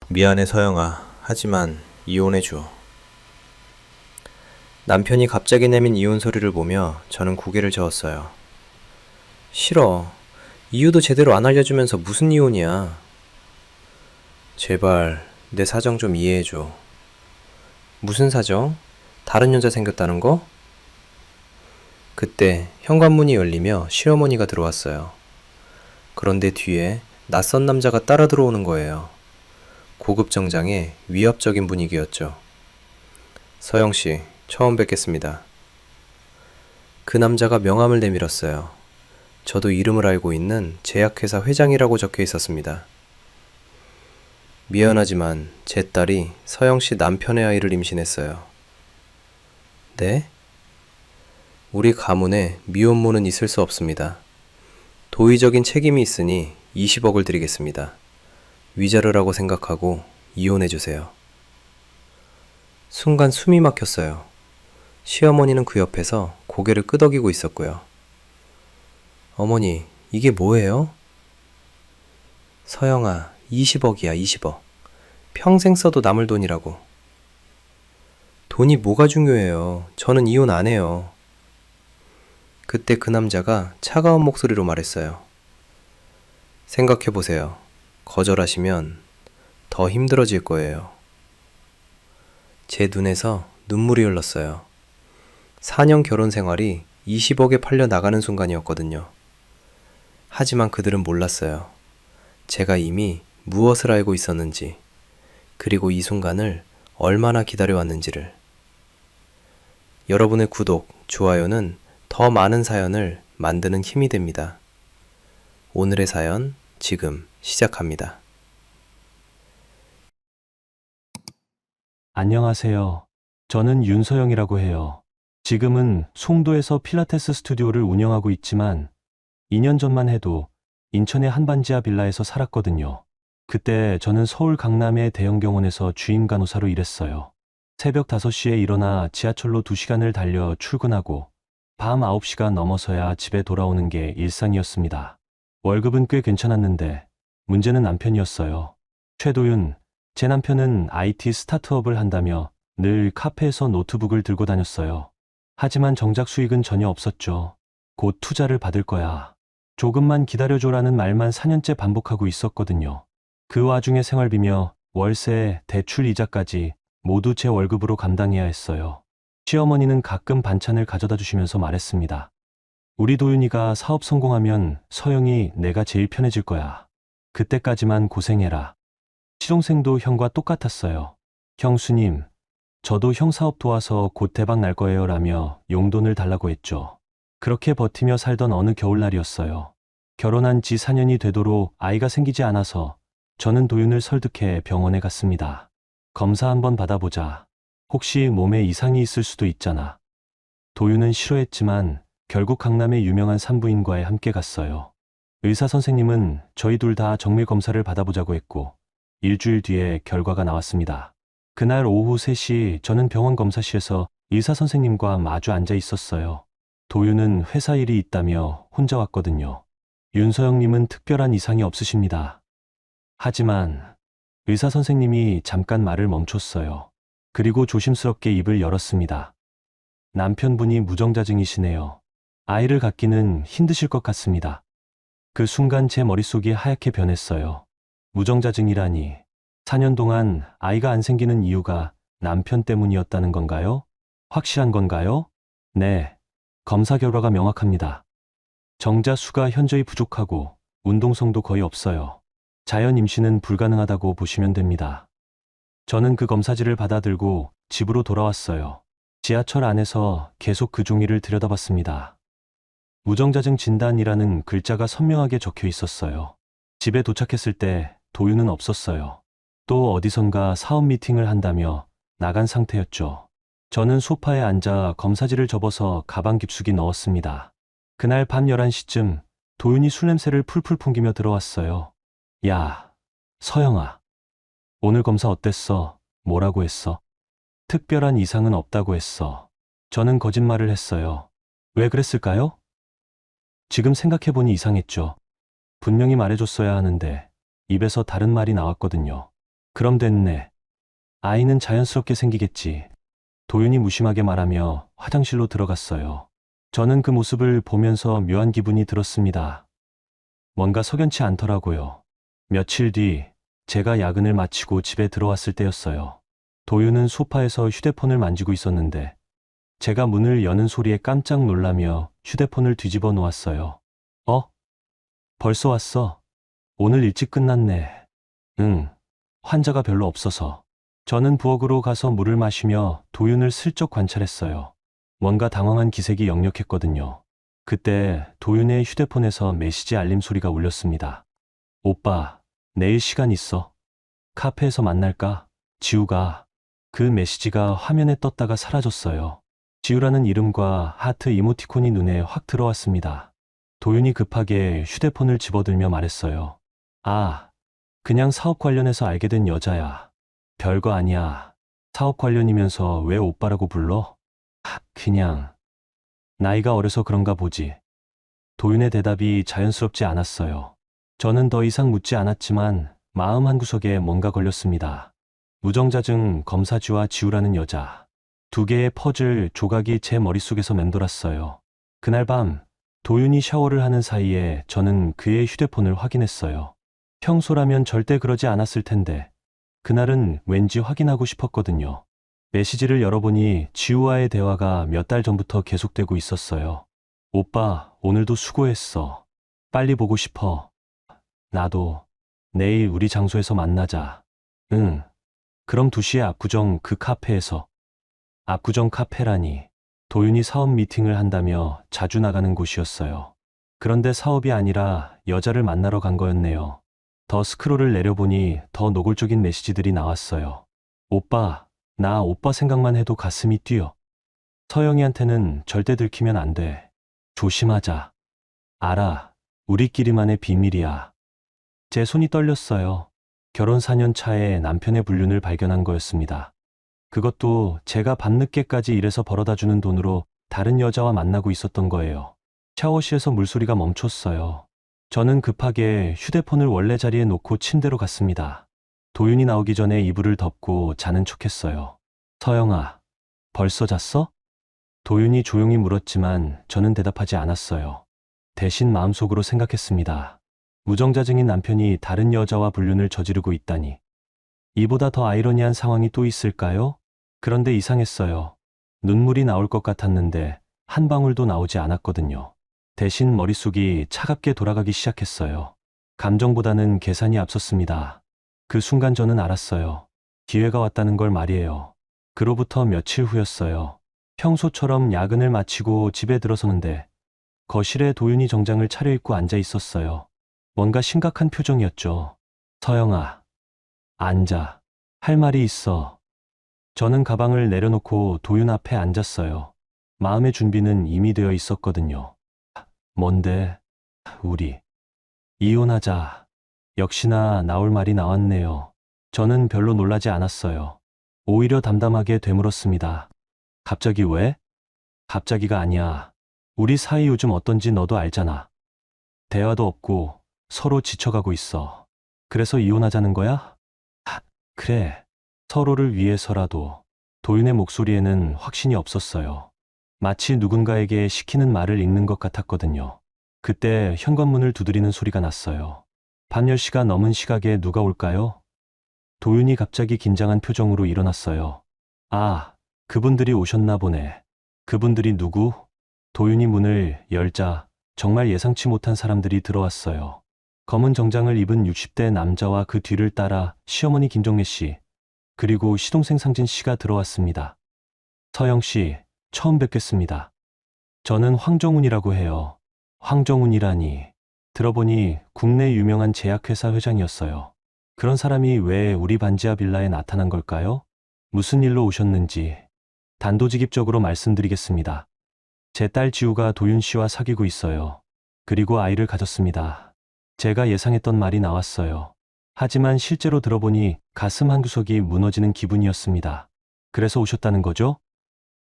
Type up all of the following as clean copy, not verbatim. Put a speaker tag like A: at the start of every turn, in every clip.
A: 미안해 서영아. 하지만 이혼해줘. 남편이 갑자기 내민 이혼 서류를 보며 저는 고개를 저었어요. 싫어. 이유도 제대로 안 알려주면서 무슨 이혼이야. 제발 내 사정 좀 이해해줘. 무슨 사정? 다른 여자 생겼다는 거? 그때 현관문이 열리며 시어머니가 들어왔어요. 그런데 뒤에 낯선 남자가 따라 들어오는 거예요. 고급 정장에 위압적인 분위기였죠. 서영 씨, 처음 뵙겠습니다. 그 남자가 명함을 내밀었어요. 저도 이름을 알고 있는 제약회사 회장이라고 적혀 있었습니다. 미안하지만 제 딸이 서영 씨 남편의 아이를 임신했어요. 네? 우리 가문에 미혼모는 있을 수 없습니다. 도의적인 책임이 있으니 20억을 드리겠습니다. 위자료라고 생각하고 이혼해주세요. 순간 숨이 막혔어요. 시어머니는 그 옆에서 고개를 끄덕이고 있었고요. 어머니, 이게 뭐예요? 서영아, 20억이야, 20억. 평생 써도 남을 돈이라고. 돈이 뭐가 중요해요. 저는 이혼 안 해요. 그때 그 남자가 차가운 목소리로 말했어요. 생각해보세요. 거절하시면 더 힘들어질 거예요. 제 눈에서 눈물이 흘렀어요. 4년 결혼 생활이 20억에 팔려 나가는 순간이었거든요. 하지만 그들은 몰랐어요. 제가 이미 무엇을 알고 있었는지, 그리고 이 순간을 얼마나 기다려왔는지를. 여러분의 구독, 좋아요는 더 많은 사연을 만드는 힘이 됩니다. 오늘의 사연 지금 시작합니다.
B: 안녕하세요. 저는 윤서영이라고 해요. 지금은 송도에서 필라테스 스튜디오를 운영하고 있지만 2년 전만 해도 인천의 한반지하 빌라에서 살았거든요. 그때 저는 서울 강남의 대형 병원에서 주임 간호사로 일했어요. 새벽 5시에 일어나 지하철로 2시간을 달려 출근하고 밤 9시가 넘어서야 집에 돌아오는 게 일상이었습니다. 월급은 꽤 괜찮았는데 문제는 남편이었어요. 최도윤, 제 남편은 IT 스타트업을 한다며 늘 카페에서 노트북을 들고 다녔어요. 하지만 정작 수익은 전혀 없었죠. 곧 투자를 받을 거야. 조금만 기다려줘라는 말만 4년째 반복하고 있었거든요. 그 와중에 생활비며 월세, 대출 이자까지 모두 제 월급으로 감당해야 했어요. 시어머니는 가끔 반찬을 가져다 주시면서 말했습니다. 우리 도윤이가 사업 성공하면 서영이 내가 제일 편해질 거야. 그때까지만 고생해라. 시동생도 형과 똑같았어요. 형수님, 저도 형 사업 도와서 곧 대박 날 거예요 라며 용돈을 달라고 했죠. 그렇게 버티며 살던 어느 겨울날이었어요. 결혼한 지 4년이 되도록 아이가 생기지 않아서 저는 도윤을 설득해 병원에 갔습니다. 검사 한번 받아보자. 혹시 몸에 이상이 있을 수도 있잖아. 도윤은 싫어했지만 결국 강남의 유명한 산부인과에 함께 갔어요. 의사 선생님은 저희 둘 다 정밀 검사를 받아보자고 했고 일주일 뒤에 결과가 나왔습니다. 그날 오후 3시 저는 병원 검사실에서 의사 선생님과 마주 앉아 있었어요. 도윤은 회사 일이 있다며 혼자 왔거든요. 윤서영님은 특별한 이상이 없으십니다. 하지만 의사 선생님이 잠깐 말을 멈췄어요. 그리고 조심스럽게 입을 열었습니다. 남편분이 무정자증이시네요. 아이를 갖기는 힘드실 것 같습니다. 그 순간 제 머릿속이 하얗게 변했어요. 무정자증이라니. 4년 동안 아이가 안 생기는 이유가 남편 때문이었다는 건가요? 확실한 건가요? 네. 검사 결과가 명확합니다. 정자 수가 현저히 부족하고 운동성도 거의 없어요. 자연 임신은 불가능하다고 보시면 됩니다. 저는 그 검사지를 받아들고 집으로 돌아왔어요. 지하철 안에서 계속 그 종이를 들여다봤습니다. 무정자증 진단이라는 글자가 선명하게 적혀 있었어요. 집에 도착했을 때 도윤은 없었어요. 또 어디선가 사업 미팅을 한다며 나간 상태였죠. 저는 소파에 앉아 검사지를 접어서 가방 깊숙이 넣었습니다. 그날 밤 11시쯤 도윤이 술 냄새를 풀풀 풍기며 들어왔어요. 야, 서영아. 오늘 검사 어땠어? 뭐라고 했어? 특별한 이상은 없다고 했어. 저는 거짓말을 했어요. 왜 그랬을까요? 지금 생각해보니 이상했죠. 분명히 말해줬어야 하는데 입에서 다른 말이 나왔거든요. 그럼 됐네. 아이는 자연스럽게 생기겠지. 도윤이 무심하게 말하며 화장실로 들어갔어요. 저는 그 모습을 보면서 묘한 기분이 들었습니다. 뭔가 석연치 않더라고요. 며칠 뒤 제가 야근을 마치고 집에 들어왔을 때였어요. 도윤은 소파에서 휴대폰을 만지고 있었는데 제가 문을 여는 소리에 깜짝 놀라며 휴대폰을 뒤집어 놓았어요. 어? 벌써 왔어? 오늘 일찍 끝났네. 응. 환자가 별로 없어서. 저는 부엌으로 가서 물을 마시며 도윤을 슬쩍 관찰했어요. 뭔가 당황한 기색이 역력했거든요. 그때 도윤의 휴대폰에서 메시지 알림 소리가 울렸습니다. 오빠, 내일 시간 있어? 카페에서 만날까? 지우가. 그 메시지가 화면에 떴다가 사라졌어요. 지우라는 이름과 하트 이모티콘이 눈에 확 들어왔습니다. 도윤이 급하게 휴대폰을 집어들며 말했어요. 아, 그냥 사업 관련해서 알게 된 여자야. 별거 아니야. 사업 관련이면서 왜 오빠라고 불러? 그냥 나이가 어려서 그런가 보지. 도윤의 대답이 자연스럽지 않았어요. 저는 더 이상 묻지 않았지만 마음 한구석에 뭔가 걸렸습니다. 무정자증 검사지와 지우라는 여자. 두 개의 퍼즐 조각이 제 머릿속에서 맴돌았어요. 그날 밤 도윤이 샤워를 하는 사이에 저는 그의 휴대폰을 확인했어요. 평소라면 절대 그러지 않았을 텐데 그날은 왠지 확인하고 싶었거든요. 메시지를 열어보니 지우와의 대화가 몇 달 전부터 계속되고 있었어요. 오빠, 오늘도 수고했어. 빨리 보고 싶어. 나도. 내일 우리 장소에서 만나자. 응. 그럼 2시에 압구정 그 카페에서. 압구정 카페라니. 도윤이 사업 미팅을 한다며 자주 나가는 곳이었어요. 그런데 사업이 아니라 여자를 만나러 간 거였네요. 더 스크롤을 내려보니 더 노골적인 메시지들이 나왔어요. 오빠, 나 오빠 생각만 해도 가슴이 뛰어. 서영이한테는 절대 들키면 안 돼. 조심하자. 알아. 우리끼리만의 비밀이야. 제 손이 떨렸어요. 결혼 4년 차에 남편의 불륜을 발견한 거였습니다. 그것도 제가 밤늦게까지 일해서 벌어다 주는 돈으로 다른 여자와 만나고 있었던 거예요. 샤워실에서 물소리가 멈췄어요. 저는 급하게 휴대폰을 원래 자리에 놓고 침대로 갔습니다. 도윤이 나오기 전에 이불을 덮고 자는 척했어요. 서영아, 벌써 잤어? 도윤이 조용히 물었지만 저는 대답하지 않았어요. 대신 마음속으로 생각했습니다. 무정자증인 남편이 다른 여자와 불륜을 저지르고 있다니. 이보다 더 아이러니한 상황이 또 있을까요? 그런데 이상했어요. 눈물이 나올 것 같았는데 한 방울도 나오지 않았거든요. 대신 머릿속이 차갑게 돌아가기 시작했어요. 감정보다는 계산이 앞섰습니다. 그 순간 저는 알았어요. 기회가 왔다는 걸 말이에요. 그로부터 며칠 후였어요. 평소처럼 야근을 마치고 집에 들어서는데 거실에 도윤이 정장을 차려입고 앉아 있었어요. 뭔가 심각한 표정이었죠. 서영아, 앉아. 할 말이 있어. 저는 가방을 내려놓고 도윤 앞에 앉았어요. 마음의 준비는 이미 되어 있었거든요. 뭔데? 우리 이혼하자. 역시나 나올 말이 나왔네요. 저는 별로 놀라지 않았어요. 오히려 담담하게 되물었습니다. 갑자기 왜? 갑자기가 아니야. 우리 사이 요즘 어떤지 너도 알잖아. 대화도 없고 서로 지쳐가고 있어. 그래서 이혼하자는 거야? 그래. 서로를 위해서라도. 도윤의 목소리에는 확신이 없었어요. 마치 누군가에게 시키는 말을 읽는 것 같았거든요. 그때 현관문을 두드리는 소리가 났어요. 밤 10시가 넘은 시각에 누가 올까요? 도윤이 갑자기 긴장한 표정으로 일어났어요. 아, 그분들이 오셨나 보네. 그분들이 누구? 도윤이 문을 열자 정말 예상치 못한 사람들이 들어왔어요. 검은 정장을 입은 60대 남자와 그 뒤를 따라 시어머니 김정래 씨, 그리고 시동생 상진 씨가 들어왔습니다. 서영 씨, 처음 뵙겠습니다. 저는 황정훈이라고 해요. 황정훈이라니. 들어보니 국내 유명한 제약회사 회장이었어요. 그런 사람이 왜 우리 반지하 빌라에 나타난 걸까요? 무슨 일로 오셨는지 단도직입적으로 말씀드리겠습니다. 제 딸 지우가 도윤 씨와 사귀고 있어요. 그리고 아이를 가졌습니다. 제가 예상했던 말이 나왔어요. 하지만 실제로 들어보니 가슴 한구석이 무너지는 기분이었습니다. 그래서 오셨다는 거죠?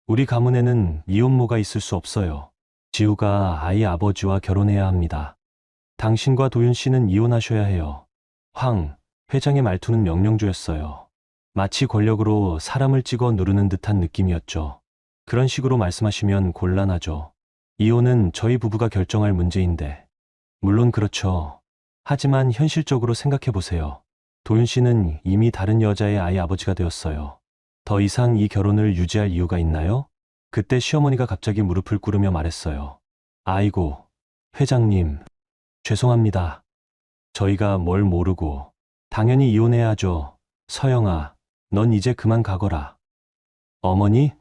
B: 우리 가문에는 이혼모가 있을 수 없어요. 지우가 아이 아버지와 결혼해야 합니다. 당신과 도윤 씨는 이혼하셔야 해요. 회장의 말투는 명령조였어요. 마치 권력으로 사람을 찍어 누르는 듯한 느낌이었죠. 그런 식으로 말씀하시면 곤란하죠. 이혼은 저희 부부가 결정할 문제인데. 물론 그렇죠. 하지만 현실적으로 생각해 보세요. 도윤 씨는 이미 다른 여자의 아이 아버지가 되었어요. 더 이상 이 결혼을 유지할 이유가 있나요? 그때 시어머니가 갑자기 무릎을 꿇으며 말했어요. 아이고, 회장님, 죄송합니다. 저희가 뭘 모르고. 당연히 이혼해야 하죠. 서영아, 넌 이제 그만 가거라. 어머니?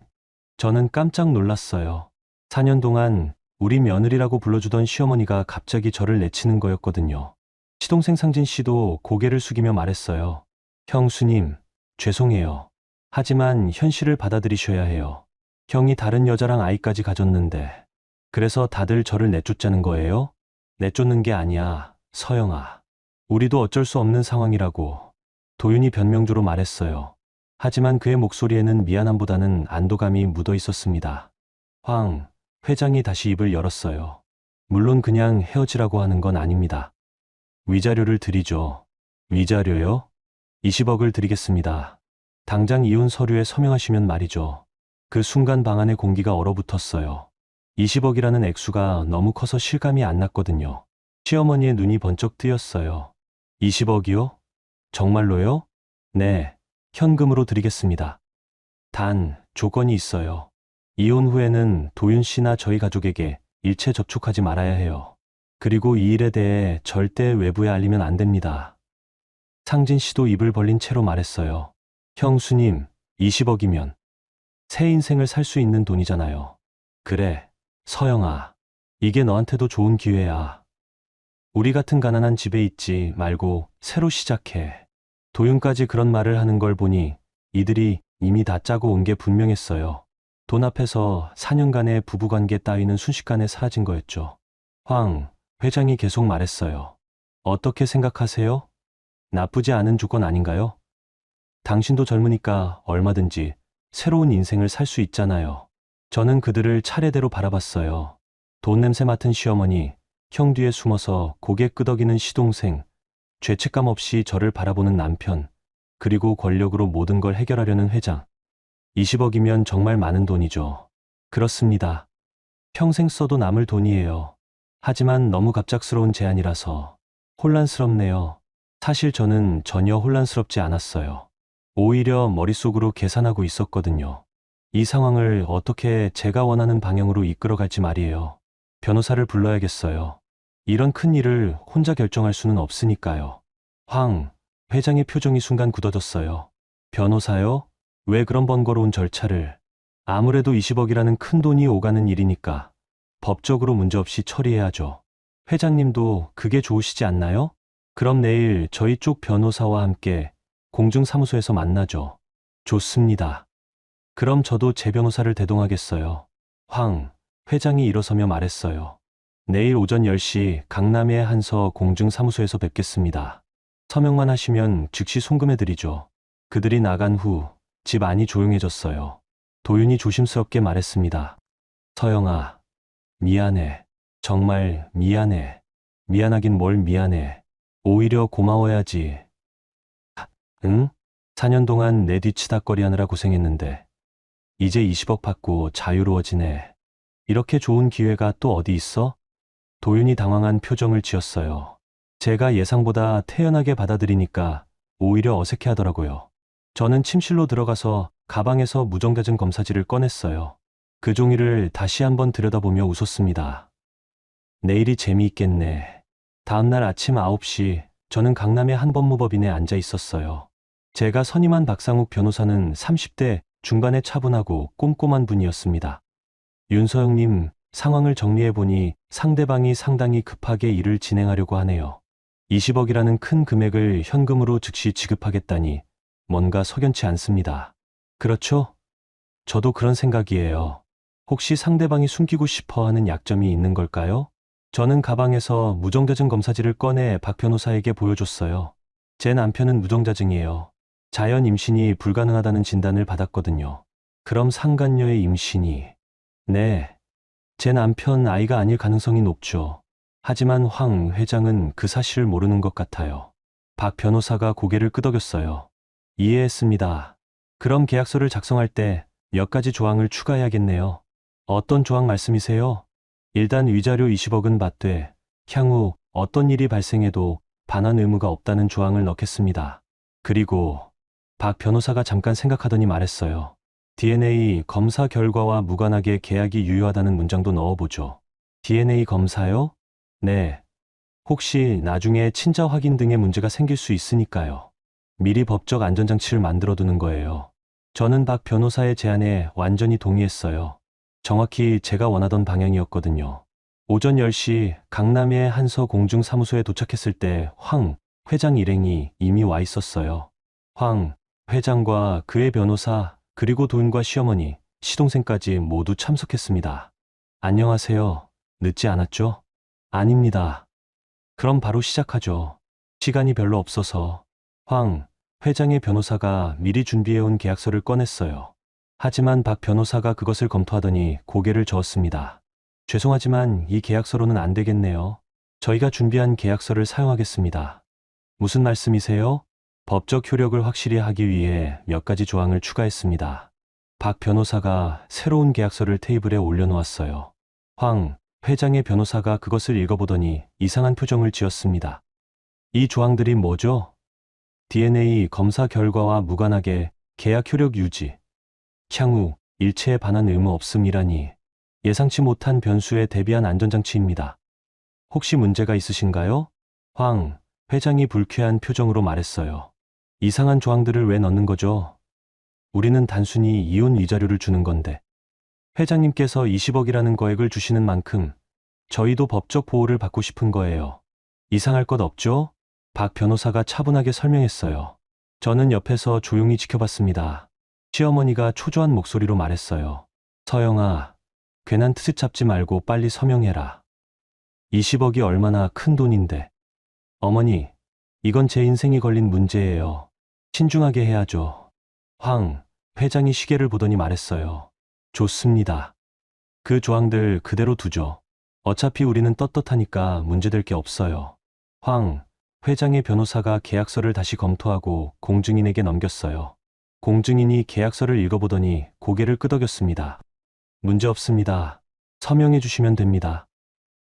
B: 저는 깜짝 놀랐어요. 4년 동안 우리 며느리라고 불러주던 시어머니가 갑자기 저를 내치는 거였거든요. 시동생 상진 씨도 고개를 숙이며 말했어요. 형수님, 죄송해요. 하지만 현실을 받아들이셔야 해요. 형이 다른 여자랑 아이까지 가졌는데. 그래서 다들 저를 내쫓자는 거예요? 내쫓는 게 아니야, 서영아. 우리도 어쩔 수 없는 상황이라고. 도윤이 변명조로 말했어요. 하지만 그의 목소리에는 미안함보다는 안도감이 묻어 있었습니다. 황 회장이 다시 입을 열었어요. 물론 그냥 헤어지라고 하는 건 아닙니다. 위자료를 드리죠. 위자료요? 20억을 드리겠습니다. 당장 이혼 서류에 서명하시면 말이죠. 그 순간 방 안의 공기가 얼어붙었어요. 20억이라는 액수가 너무 커서 실감이 안 났거든요. 시어머니의 눈이 번쩍 뜨였어요. 20억이요? 정말로요? 네, 현금으로 드리겠습니다. 단, 조건이 있어요. 이혼 후에는 도윤 씨나 저희 가족에게 일체 접촉하지 말아야 해요. 그리고 이 일에 대해 절대 외부에 알리면 안 됩니다. 상진 씨도 입을 벌린 채로 말했어요. 형수님, 20억이면 새 인생을 살 수 있는 돈이잖아요. 그래, 서영아. 이게 너한테도 좋은 기회야. 우리 같은 가난한 집에 있지 말고 새로 시작해. 도윤까지 그런 말을 하는 걸 보니 이들이 이미 다 짜고 온 게 분명했어요. 돈 앞에서 4년간의 부부관계 따위는 순식간에 사라진 거였죠. 황 회장이 계속 말했어요. 어떻게 생각하세요? 나쁘지 않은 조건 아닌가요? 당신도 젊으니까 얼마든지 새로운 인생을 살 수 있잖아요. 저는 그들을 차례대로 바라봤어요. 돈 냄새 맡은 시어머니, 형 뒤에 숨어서 고개 끄덕이는 시동생, 죄책감 없이 저를 바라보는 남편, 그리고 권력으로 모든 걸 해결하려는 회장. 20억이면 정말 많은 돈이죠. 그렇습니다. 평생 써도 남을 돈이에요. 하지만 너무 갑작스러운 제안이라서 혼란스럽네요. 사실 저는 전혀 혼란스럽지 않았어요. 오히려 머릿속으로 계산하고 있었거든요. 이 상황을 어떻게 제가 원하는 방향으로 이끌어갈지 말이에요. 변호사를 불러야겠어요. 이런 큰 일을 혼자 결정할 수는 없으니까요. 황 회장의 표정이 순간 굳어졌어요. 변호사요? 왜 그런 번거로운 절차를? 아무래도 20억이라는 큰 돈이 오가는 일이니까 법적으로 문제없이 처리해야죠. 회장님도 그게 좋으시지 않나요? 그럼 내일 저희 쪽 변호사와 함께 공중사무소에서 만나죠. 좋습니다. 그럼 저도 제 변호사를 대동하겠어요. 황 회장이 일어서며 말했어요. 내일 오전 10시 강남의 한서 공중사무소에서 뵙겠습니다. 서명만 하시면 즉시 송금해드리죠. 그들이 나간 후 집 안이 조용해졌어요. 도윤이 조심스럽게 말했습니다. 서영아, 미안해. 정말 미안해. 미안하긴 뭘 미안해. 오히려 고마워야지. 응? 4년 동안 내 뒤치다꺼리 하느라 고생했는데 이제 20억 받고 자유로워지네. 이렇게 좋은 기회가 또 어디 있어? 도윤이 당황한 표정을 지었어요. 제가 예상보다 태연하게 받아들이니까 오히려 어색해하더라고요. 저는 침실로 들어가서 가방에서 무정자증 검사지를 꺼냈어요. 그 종이를 다시 한번 들여다보며 웃었습니다. 내일이 재미있겠네. 다음날 아침 9시 저는 강남의 한 법무법인에 앉아 있었어요. 제가 선임한 박상욱 변호사는 30대 중반의 차분하고 꼼꼼한 분이었습니다. 윤서영님, 상황을 정리해보니 상대방이 상당히 급하게 일을 진행하려고 하네요. 20억이라는 큰 금액을 현금으로 즉시 지급하겠다니 뭔가 석연치 않습니다. 그렇죠? 저도 그런 생각이에요. 혹시 상대방이 숨기고 싶어 하는 약점이 있는 걸까요? 저는 가방에서 무정자증 검사지를 꺼내 박 변호사에게 보여줬어요. 제 남편은 무정자증이에요. 자연 임신이 불가능하다는 진단을 받았거든요. 그럼 상간녀의 임신이... 네, 제 남편 아이가 아닐 가능성이 높죠. 하지만 황 회장은 그 사실을 모르는 것 같아요. 박 변호사가 고개를 끄덕였어요. 이해했습니다. 그럼 계약서를 작성할 때 몇 가지 조항을 추가해야겠네요. 어떤 조항 말씀이세요? 일단 위자료 20억은 받되 향후 어떤 일이 발생해도 반환 의무가 없다는 조항을 넣겠습니다. 그리고 박 변호사가 잠깐 생각하더니 말했어요. DNA 검사 결과와 무관하게 계약이 유효하다는 문장도 넣어보죠. DNA 검사요? 네. 혹시 나중에 친자 확인 등의 문제가 생길 수 있으니까요. 미리 법적 안전장치를 만들어두는 거예요. 저는 박 변호사의 제안에 완전히 동의했어요. 정확히 제가 원하던 방향이었거든요. 오전 10시 강남의 한서 공중사무소에 도착했을 때 황 회장 일행이 이미 와 있었어요. 황 회장과 그의 변호사 그리고 도윤과 시어머니, 시동생까지 모두 참석했습니다. 안녕하세요. 늦지 않았죠? 아닙니다. 그럼 바로 시작하죠. 시간이 별로 없어서 황 회장의 변호사가 미리 준비해온 계약서를 꺼냈어요. 하지만 박 변호사가 그것을 검토하더니 고개를 저었습니다. 죄송하지만 이 계약서로는 안 되겠네요. 저희가 준비한 계약서를 사용하겠습니다. 무슨 말씀이세요? 법적 효력을 확실히 하기 위해 몇 가지 조항을 추가했습니다. 박 변호사가 새로운 계약서를 테이블에 올려놓았어요. 황 회장의 변호사가 그것을 읽어보더니 이상한 표정을 지었습니다. 이 조항들이 뭐죠? DNA 검사 결과와 무관하게 계약 효력 유지, 향후 일체의 반환 의무 없음이라니 예상치 못한 변수에 대비한 안전장치입니다. 혹시 문제가 있으신가요? 황 회장이 불쾌한 표정으로 말했어요. 이상한 조항들을 왜 넣는 거죠? 우리는 단순히 이혼 위자료를 주는 건데. 회장님께서 20억이라는 거액을 주시는 만큼 저희도 법적 보호를 받고 싶은 거예요. 이상할 것 없죠? 박 변호사가 차분하게 설명했어요. 저는 옆에서 조용히 지켜봤습니다. 시어머니가 초조한 목소리로 말했어요. 서영아, 괜한 트집 잡지 말고 빨리 서명해라. 20억이 얼마나 큰 돈인데. 어머니, 이건 제 인생이 걸린 문제예요. 신중하게 해야죠. 황 회장이 시계를 보더니 말했어요. 좋습니다. 그 조항들 그대로 두죠. 어차피 우리는 떳떳하니까 문제될 게 없어요. 황 회장의 변호사가 계약서를 다시 검토하고 공증인에게 넘겼어요. 공증인이 계약서를 읽어보더니 고개를 끄덕였습니다. 문제 없습니다. 서명해 주시면 됩니다.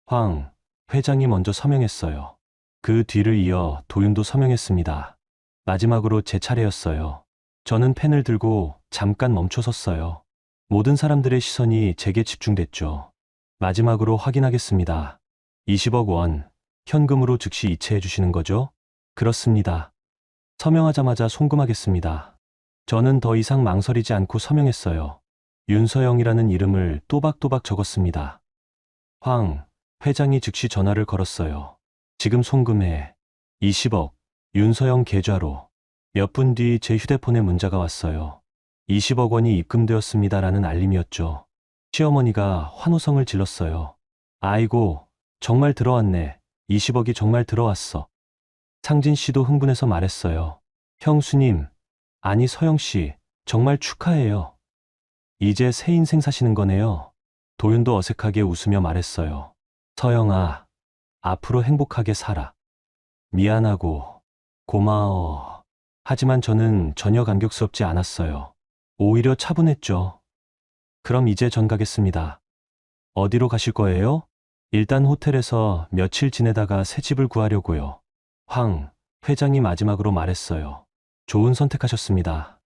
B: 황 회장이 먼저 서명했어요. 그 뒤를 이어 도윤도 서명했습니다. 마지막으로 제 차례였어요. 저는 펜을 들고 잠깐 멈춰섰어요. 모든 사람들의 시선이 제게 집중됐죠. 마지막으로 확인하겠습니다. 20억 원, 현금으로 즉시 이체해 주시는 거죠? 그렇습니다. 서명하자마자 송금하겠습니다. 저는 더 이상 망설이지 않고 서명했어요. 윤서영이라는 이름을 또박또박 적었습니다. 황 회장이 즉시 전화를 걸었어요. 지금 송금해. 20억, 윤서영 계좌로. 몇 분 뒤 제 휴대폰에 문자가 왔어요. 20억 원이 입금되었습니다라는 알림이었죠. 시어머니가 환호성을 질렀어요. 아이고, 정말 들어왔네. 20억이 정말 들어왔어. 상진 씨도 흥분해서 말했어요. 형수님, 아니 서영 씨, 정말 축하해요. 이제 새 인생 사시는 거네요. 도윤도 어색하게 웃으며 말했어요. 서영아, 앞으로 행복하게 살아. 미안하고 고마워. 하지만 저는 전혀 감격스럽지 않았어요. 오히려 차분했죠. 그럼 이제 전 가겠습니다. 어디로 가실 거예요? 일단 호텔에서 며칠 지내다가 새 집을 구하려고요. 황 회장이 마지막으로 말했어요. 좋은 선택하셨습니다.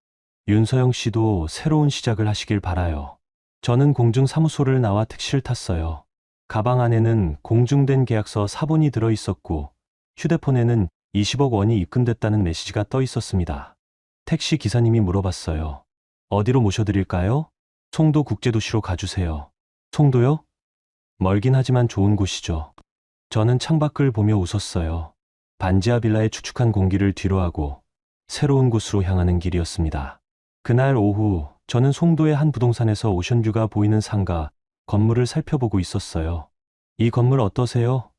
B: 윤서영 씨도 새로운 시작을 하시길 바라요. 저는 공중사무소를 나와 택시를 탔어요. 가방 안에는 공증된 계약서 사본이 들어 있었고 휴대폰에는 20억 원이 입금됐다는 메시지가 떠 있었습니다. 택시 기사님이 물어봤어요. 어디로 모셔드릴까요? 송도 국제도시로 가주세요. 송도요? 멀긴 하지만 좋은 곳이죠. 저는 창밖을 보며 웃었어요. 반지하 빌라의 축축한 공기를 뒤로하고 새로운 곳으로 향하는 길이었습니다. 그날 오후 저는 송도의 한 부동산에서 오션뷰가 보이는 상가 건물을 살펴보고 있었어요. 이 건물 어떠세요?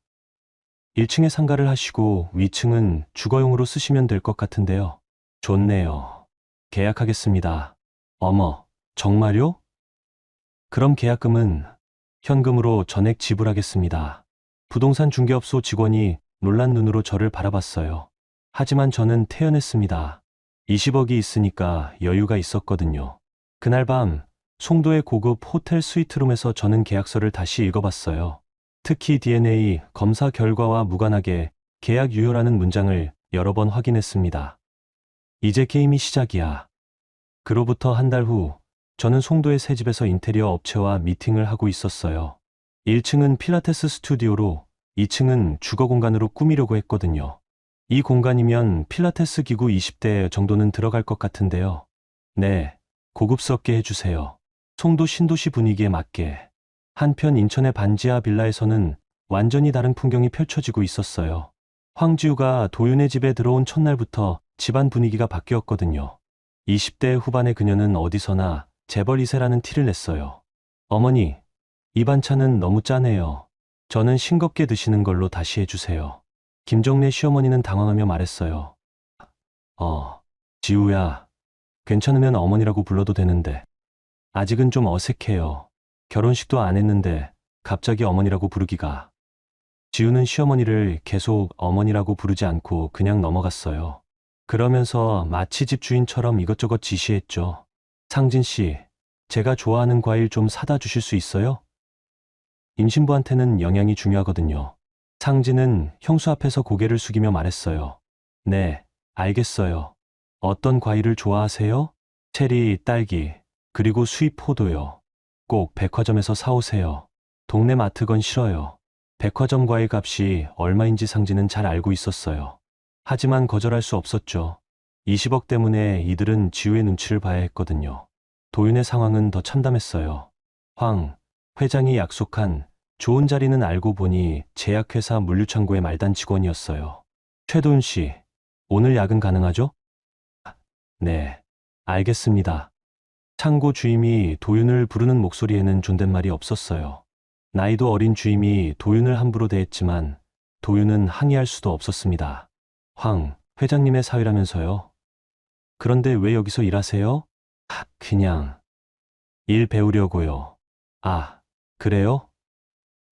B: 1층에 상가를 하시고 위층은 주거용으로 쓰시면 될 것 같은데요. 좋네요. 계약하겠습니다. 어머, 정말요? 그럼 계약금은 현금으로 전액 지불하겠습니다. 부동산 중개업소 직원이 놀란 눈으로 저를 바라봤어요. 하지만 저는 태연했습니다. 20억이 있으니까 여유가 있었거든요. 그날 밤 송도의 고급 호텔 스위트룸에서 저는 계약서를 다시 읽어봤어요. 특히 DNA 검사 결과와 무관하게 계약 유효라는 문장을 여러 번 확인했습니다. 이제 게임이 시작이야. 그로부터 한 달 후, 저는 송도의 새 집에서 인테리어 업체와 미팅을 하고 있었어요. 1층은 필라테스 스튜디오로 2층은 주거 공간으로 꾸미려고 했거든요. 이 공간이면 필라테스 기구 20대 정도는 들어갈 것 같은데요. 네, 고급스럽게 해주세요. 송도 신도시 분위기에 맞게. 한편 인천의 반지하 빌라에서는 완전히 다른 풍경이 펼쳐지고 있었어요. 황지우가 도윤의 집에 들어온 첫날부터 집안 분위기가 바뀌었거든요. 20대 후반의 그녀는 어디서나 재벌 2세라는 티를 냈어요. 어머니, 이 반찬은 너무 짜네요. 저는 싱겁게 드시는 걸로 다시 해주세요. 김정래 시어머니는 당황하며 말했어요. 지우야, 괜찮으면 어머니라고 불러도 되는데. 아직은 좀 어색해요. 결혼식도 안 했는데 갑자기 어머니라고 부르기가. 지우는 시어머니를 계속 어머니라고 부르지 않고 그냥 넘어갔어요. 그러면서 마치 집주인처럼 이것저것 지시했죠. 상진 씨, 제가 좋아하는 과일 좀 사다 주실 수 있어요? 임신부한테는 영양이 중요하거든요. 상진은 형수 앞에서 고개를 숙이며 말했어요. 네, 알겠어요. 어떤 과일을 좋아하세요? 체리, 딸기, 그리고 수입 포도요. 꼭 백화점에서 사오세요. 동네 마트 건 싫어요. 백화점 과일 값이 얼마인지 상진은 잘 알고 있었어요. 하지만 거절할 수 없었죠. 20억 때문에 이들은 지우의 눈치를 봐야 했거든요. 도윤의 상황은 더 참담했어요. 황 회장이 약속한 좋은 자리는 알고 보니 제약회사 물류창고의 말단 직원이었어요. 최도윤 씨, 오늘 야근 가능하죠? 네, 알겠습니다. 창고 주임이 도윤을 부르는 목소리에는 존댓말이 없었어요. 나이도 어린 주임이 도윤을 함부로 대했지만 도윤은 항의할 수도 없었습니다. 황 회장님의 사위라면서요? 그런데 왜 여기서 일하세요? 그냥 일 배우려고요. 아, 그래요?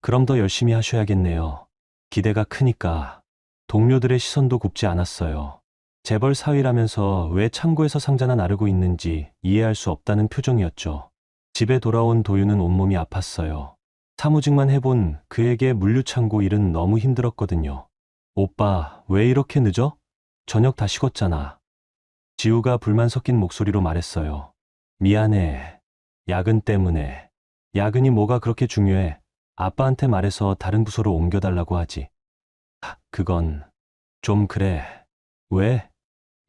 B: 그럼 더 열심히 하셔야겠네요. 기대가 크니까. 동료들의 시선도 곱지 않았어요. 재벌 사위라면서 왜 창고에서 상자나 나르고 있는지 이해할 수 없다는 표정이었죠. 집에 돌아온 도윤은 온몸이 아팠어요. 사무직만 해본 그에게 물류창고 일은 너무 힘들었거든요. 오빠, 왜 이렇게 늦어? 저녁 다 식었잖아. 지우가 불만 섞인 목소리로 말했어요. 미안해. 야근 때문에. 야근이 뭐가 그렇게 중요해? 아빠한테 말해서 다른 부서로 옮겨달라고 하지. 그건 좀 그래. 왜?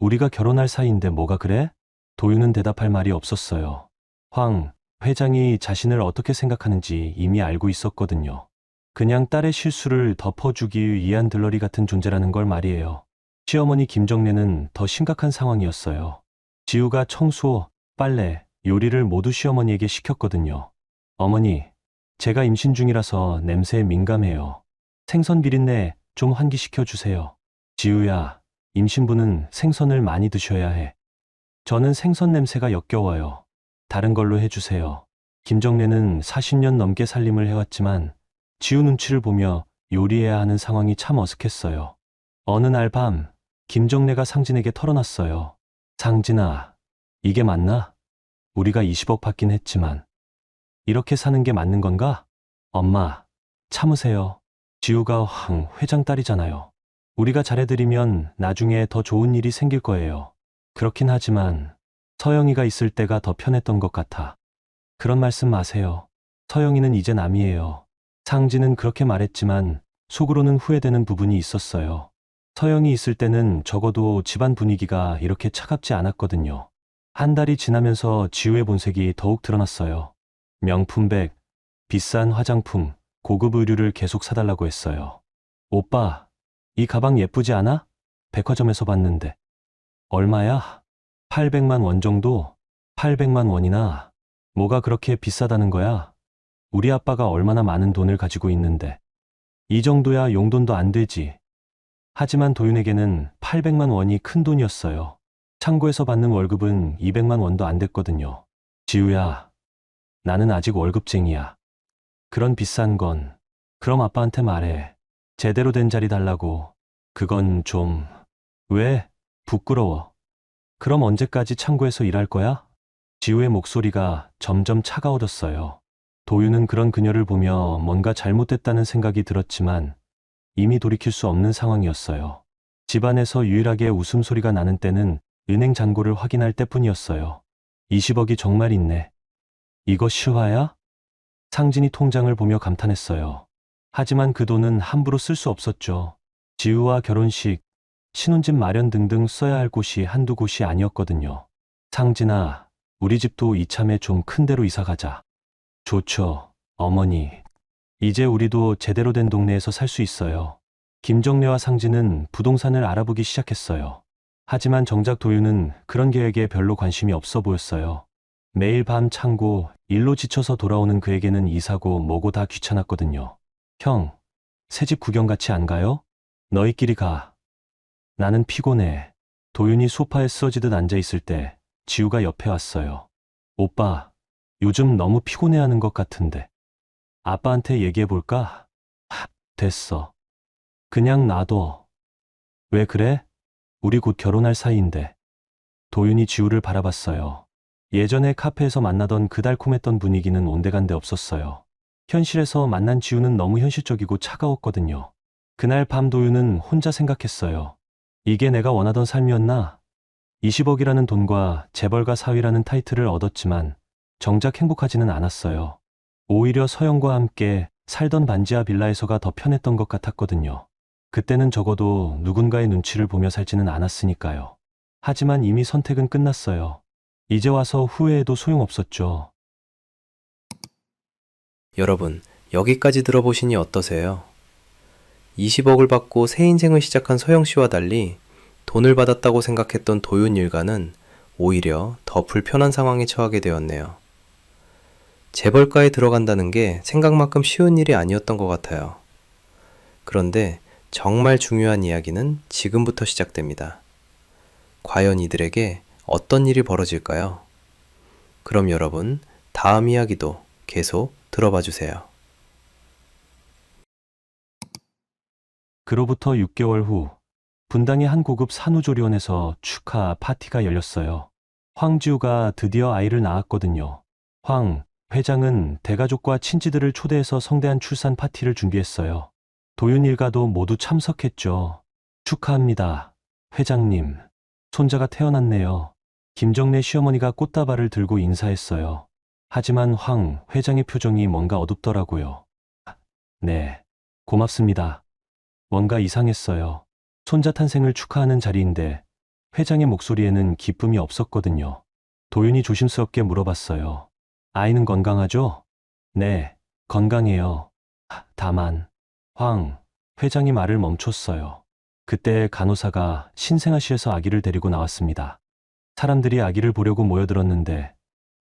B: 우리가 결혼할 사이인데 뭐가 그래? 도윤은 대답할 말이 없었어요. 황 회장이 자신을 어떻게 생각하는지 이미 알고 있었거든요. 그냥 딸의 실수를 덮어주기 위한 들러리 같은 존재라는 걸 말이에요. 시어머니 김정래는 더 심각한 상황이었어요. 지우가 청소, 빨래, 요리를 모두 시어머니에게 시켰거든요. 어머니, 제가 임신 중이라서 냄새에 민감해요. 생선 비린내 좀 환기시켜 주세요. 지우야, 임신부는 생선을 많이 드셔야 해. 저는 생선 냄새가 역겨워요. 다른 걸로 해주세요. 김정래는 40년 넘게 살림을 해왔지만 지우 눈치를 보며 요리해야 하는 상황이 참 어색했어요. 어느 날 밤, 김정래가 상진에게 털어놨어요. 상진아, 이게 맞나? 우리가 20억 받긴 했지만 이렇게 사는 게 맞는 건가? 엄마, 참으세요. 지우가 황 회장 딸이잖아요. 우리가 잘해드리면 나중에 더 좋은 일이 생길 거예요. 그렇긴 하지만 서영이가 있을 때가 더 편했던 것 같아. 그런 말씀 마세요. 서영이는 이제 남이에요. 상진은 그렇게 말했지만 속으로는 후회되는 부분이 있었어요. 서영이 있을 때는 적어도 집안 분위기가 이렇게 차갑지 않았거든요. 한 달이 지나면서 지우의 본색이 더욱 드러났어요. 명품백, 비싼 화장품, 고급 의류를 계속 사달라고 했어요. 오빠, 이 가방 예쁘지 않아? 백화점에서 봤는데. 얼마야? 800만 원 정도? 800만 원이나? 뭐가 그렇게 비싸다는 거야? 우리 아빠가 얼마나 많은 돈을 가지고 있는데. 이 정도야 용돈도 안 되지. 하지만 도윤에게는 800만 원이 큰 돈이었어요. 창고에서 받는 월급은 200만 원도 안 됐거든요. 지우야, 나는 아직 월급쟁이야. 그런 비싼 건, 그럼 아빠한테 말해. 제대로 된 자리 달라고. 그건 좀... 왜? 부끄러워. 그럼 언제까지 창고에서 일할 거야? 지우의 목소리가 점점 차가워졌어요. 도윤은 그런 그녀를 보며 뭔가 잘못됐다는 생각이 들었지만 이미 돌이킬 수 없는 상황이었어요. 집안에서 유일하게 웃음소리가 나는 때는 은행 잔고를 확인할 때뿐이었어요. 20억이 정말 있네. 이거 실화야? 상진이 통장을 보며 감탄했어요. 하지만 그 돈은 함부로 쓸 수 없었죠. 지우와 결혼식, 신혼집 마련 등등 써야 할 곳이 한두 곳이 아니었거든요. 상진아, 우리 집도 이참에 좀 큰 데로 이사 가자. 좋죠, 어머니. 이제 우리도 제대로 된 동네에서 살 수 있어요. 김정래와 상진은 부동산을 알아보기 시작했어요. 하지만 정작 도윤은 그런 계획에 별로 관심이 없어 보였어요. 매일 밤 창고, 일로 지쳐서 돌아오는 그에게는 이사고 뭐고 다 귀찮았거든요. 형, 새집 구경 같이 안 가요? 너희끼리 가. 나는 피곤해. 도윤이 소파에 쓰러지듯 앉아있을 때 지우가 옆에 왔어요. 오빠, 요즘 너무 피곤해하는 것 같은데. 아빠한테 얘기해볼까? 됐어. 그냥 놔둬. 왜 그래? 우리 곧 결혼할 사이인데. 도윤이 지우를 바라봤어요. 예전에 카페에서 만나던 그 달콤했던 분위기는 온데간데 없었어요. 현실에서 만난 지우는 너무 현실적이고 차가웠거든요. 그날 밤 도윤은 혼자 생각했어요. 이게 내가 원하던 삶이었나? 20억이라는 돈과 재벌가 사위라는 타이틀을 얻었지만 정작 행복하지는 않았어요. 오히려 서영과 함께 살던 반지하 빌라에서가 더 편했던 것 같았거든요. 그때는 적어도 누군가의 눈치를 보며 살지는 않았으니까요. 하지만 이미 선택은 끝났어요. 이제 와서 후회해도 소용없었죠.
A: 여러분, 여기까지 들어보시니 어떠세요? 20억을 받고 새 인생을 시작한 서영 씨와 달리 돈을 받았다고 생각했던 도윤 일가는 오히려 더 불편한 상황에 처하게 되었네요. 재벌가에 들어간다는 게 생각만큼 쉬운 일이 아니었던 것 같아요. 그런데 정말 중요한 이야기는 지금부터 시작됩니다. 과연 이들에게 어떤 일이 벌어질까요? 그럼 여러분, 다음 이야기도 계속 들어봐 주세요.
B: 그로부터 6개월 후, 분당의 한 고급 산후조리원에서 축하 파티가 열렸어요. 황지우가 드디어 아이를 낳았거든요. 황 회장은 대가족과 친지들을 초대해서 성대한 출산 파티를 준비했어요. 도윤 일가도 모두 참석했죠. 축하합니다, 회장님. 손자가 태어났네요. 김정래 시어머니가 꽃다발을 들고 인사했어요. 하지만 황 회장의 표정이 뭔가 어둡더라고요. 네, 고맙습니다. 뭔가 이상했어요. 손자 탄생을 축하하는 자리인데 회장의 목소리에는 기쁨이 없었거든요. 도윤이 조심스럽게 물어봤어요. 아이는 건강하죠? 네, 건강해요. 다만, 황 회장이 말을 멈췄어요. 그때 간호사가 신생아실에서 아기를 데리고 나왔습니다. 사람들이 아기를 보려고 모여들었는데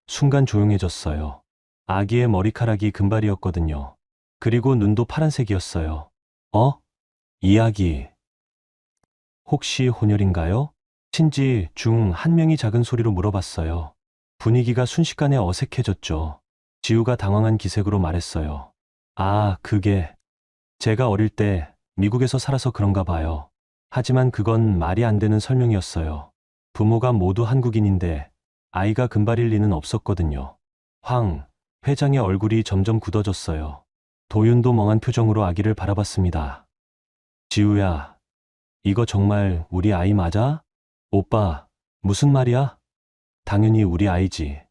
B: 순간 조용해졌어요. 아기의 머리카락이 금발이었거든요. 그리고 눈도 파란색이었어요. 이 아기, 혹시 혼혈인가요? 친지 중 한 명이 작은 소리로 물어봤어요. 분위기가 순식간에 어색해졌죠. 지우가 당황한 기색으로 말했어요. 아, 그게 제가 어릴 때 미국에서 살아서 그런가 봐요. 하지만 그건 말이 안 되는 설명이었어요. 부모가 모두 한국인인데 아이가 금발일 리는 없었거든요. 황 회장의 얼굴이 점점 굳어졌어요. 도윤도 멍한 표정으로 아기를 바라봤습니다. 지우야, 이거 정말 우리 아이 맞아? 오빠, 무슨 말이야? 당연히 우리 아이지.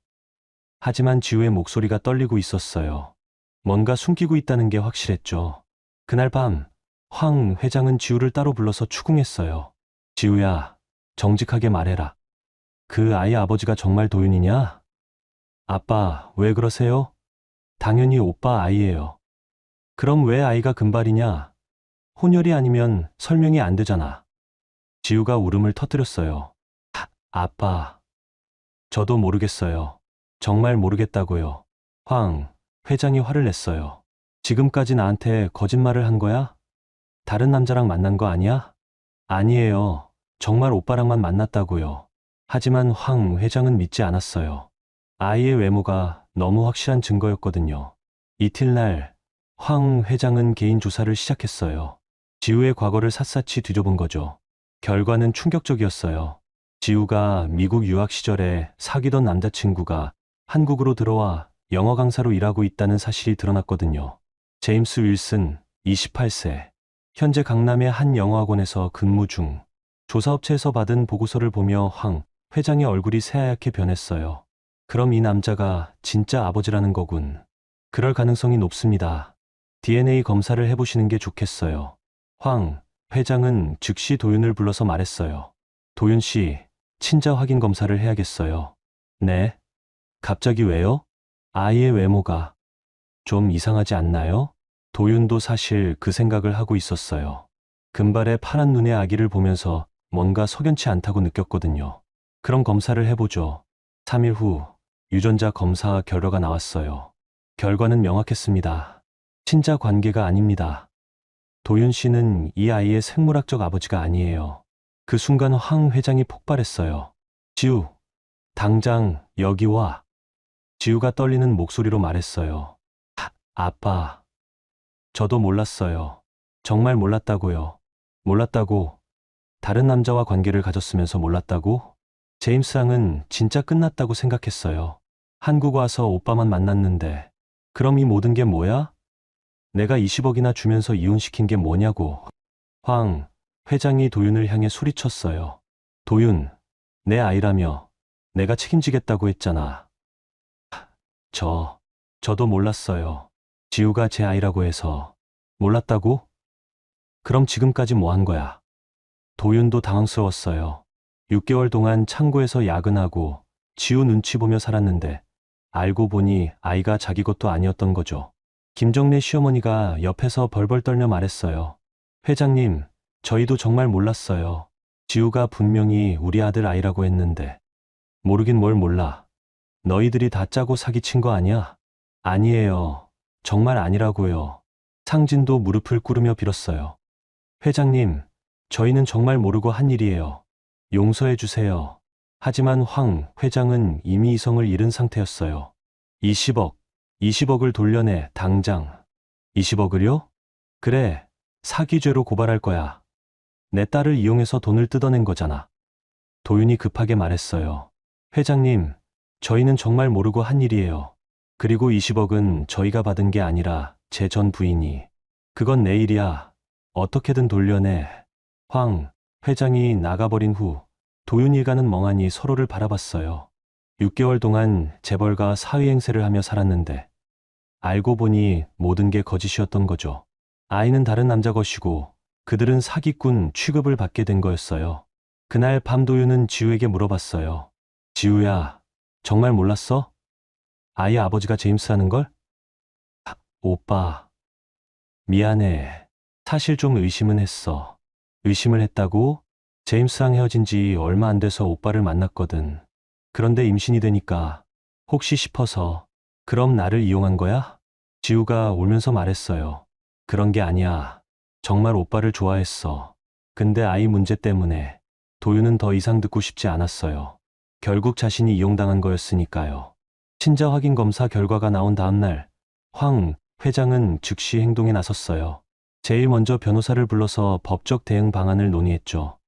B: 하지만 지우의 목소리가 떨리고 있었어요. 뭔가 숨기고 있다는 게 확실했죠. 그날 밤, 황 회장은 지우를 따로 불러서 추궁했어요. 지우야, 정직하게 말해라. 그 아이 아버지가 정말 도윤이냐? 아빠, 왜 그러세요? 당연히 오빠 아이예요. 그럼 왜 아이가 금발이냐? 혼혈이 아니면 설명이 안 되잖아. 지우가 울음을 터뜨렸어요. 아빠, 저도 모르겠어요. 정말 모르겠다고요. 황 회장이 화를 냈어요. 지금까지 나한테 거짓말을 한 거야? 다른 남자랑 만난 거 아니야? 아니에요. 정말 오빠랑만 만났다고요. 하지만 황 회장은 믿지 않았어요. 아이의 외모가 너무 확실한 증거였거든요. 이튿날 황 회장은 개인 조사를 시작했어요. 지우의 과거를 샅샅이 뒤져본 거죠. 결과는 충격적이었어요. 지우가 미국 유학 시절에 사귀던 남자친구가 한국으로 들어와 영어 강사로 일하고 있다는 사실이 드러났거든요. 제임스 윌슨, 28세. 현재 강남의 한 영어학원에서 근무 중. 조사업체에서 받은 보고서를 보며 황 회장의 얼굴이 새하얗게 변했어요. 그럼 이 남자가 진짜 아버지라는 거군. 그럴 가능성이 높습니다. DNA 검사를 해보시는 게 좋겠어요. 황 회장은 즉시 도윤을 불러서 말했어요. 도윤 씨, 친자 확인 검사를 해야겠어요. 네? 갑자기 왜요? 아이의 외모가 좀 이상하지 않나요? 도윤도 사실 그 생각을 하고 있었어요. 금발의 파란 눈의 아기를 보면서 뭔가 석연치 않다고 느꼈거든요. 그럼 검사를 해보죠. 3일 후 유전자 검사 결과가 나왔어요. 결과는 명확했습니다. 친자 관계가 아닙니다. 도윤 씨는 이 아이의 생물학적 아버지가 아니에요. 그 순간 황 회장이 폭발했어요. 지우, 당장 여기 와. 지우가 떨리는 목소리로 말했어요. 아빠, 저도 몰랐어요. 정말 몰랐다고요. 몰랐다고? 다른 남자와 관계를 가졌으면서 몰랐다고? 제임스랑은 진짜 끝났다고 생각했어요. 한국 와서 오빠만 만났는데, 그럼 이 모든 게 뭐야? 내가 20억이나 주면서 이혼시킨 게 뭐냐고. 황 회장이 도윤을 향해 소리쳤어요. 도윤, 내 아이라며 내가 책임지겠다고 했잖아. 저도 몰랐어요. 지우가 제 아이라고 해서. 몰랐다고? 그럼 지금까지 뭐 한 거야? 도윤도 당황스러웠어요. 6개월 동안 창고에서 야근하고 지우 눈치 보며 살았는데 알고 보니 아이가 자기 것도 아니었던 거죠. 김정래 시어머니가 옆에서 벌벌 떨며 말했어요. 회장님, 저희도 정말 몰랐어요. 지우가 분명히 우리 아들 아이라고 했는데. 모르긴 뭘 몰라. 너희들이 다 짜고 사기친 거 아니야? 아니에요. 정말 아니라고요. 상진도 무릎을 꿇으며 빌었어요. 회장님, 저희는 정말 모르고 한 일이에요. 용서해 주세요. 하지만 황 회장은 이미 이성을 잃은 상태였어요. 20억을 돌려내, 당장. 20억을요? 그래, 사기죄로 고발할 거야. 내 딸을 이용해서 돈을 뜯어낸 거잖아. 도윤이 급하게 말했어요. 회장님, 저희는 정말 모르고 한 일이에요. 그리고 20억은 저희가 받은 게 아니라 제 전 부인이. 그건 내 일이야. 어떻게든 돌려내. 황 회장이 나가버린 후 도윤 일가는 멍하니 서로를 바라봤어요. 6개월 동안 재벌가 사위행세를 하며 살았는데 알고 보니 모든 게 거짓이었던 거죠. 아이는 다른 남자 것이고 그들은 사기꾼 취급을 받게 된 거였어요. 그날 밤 도윤은 지우에게 물어봤어요. 지우야, 정말 몰랐어? 아이의 아버지가 제임스라는 걸? 오빠, 미안해. 사실 좀 의심은 했어. 의심을 했다고? 제임스랑 헤어진 지 얼마 안 돼서 오빠를 만났거든. 그런데 임신이 되니까 혹시 싶어서. 그럼 나를 이용한 거야? 지우가 울면서 말했어요. 그런 게 아니야. 정말 오빠를 좋아했어. 근데 아이 문제 때문에 도윤은 더 이상 듣고 싶지 않았어요. 결국 자신이 이용당한 거였으니까요. 친자 확인 검사 결과가 나온 다음 날, 황 회장은 즉시 행동에 나섰어요. 제일 먼저 변호사를 불러서 법적 대응 방안을 논의했죠.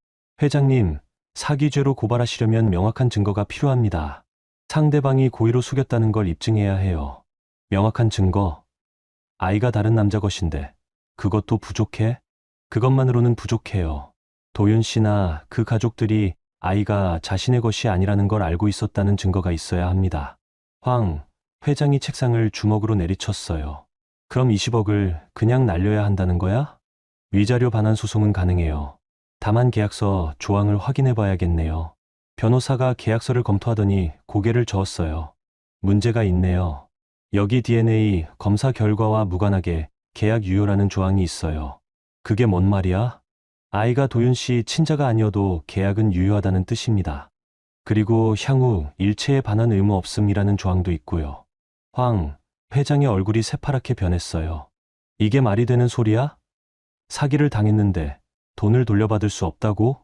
B: 회장님, 사기죄로 고발하시려면 명확한 증거가 필요합니다. 상대방이 고의로 속였다는 걸 입증해야 해요. 명확한 증거. 아이가 다른 남자 것인데 그것도 부족해? 그것만으로는 부족해요. 도윤 씨나 그 가족들이 아이가 자신의 것이 아니라는 걸 알고 있었다는 증거가 있어야 합니다. 황 회장이 책상을 주먹으로 내리쳤어요. 그럼 20억을 그냥 날려야 한다는 거야? 위자료 반환 소송은 가능해요. 다만 계약서 조항을 확인해 봐야겠네요. 변호사가 계약서를 검토하더니 고개를 저었어요. 문제가 있네요. 여기 DNA 검사 결과와 무관하게 계약 유효라는 조항이 있어요. 그게 뭔 말이야? 아이가 도윤 씨 친자가 아니어도 계약은 유효하다는 뜻입니다. 그리고 향후 일체의 반환 의무 없음이라는 조항도 있고요. 황 회장의 얼굴이 새파랗게 변했어요. 이게 말이 되는 소리야? 사기를 당했는데 돈을 돌려받을 수 없다고?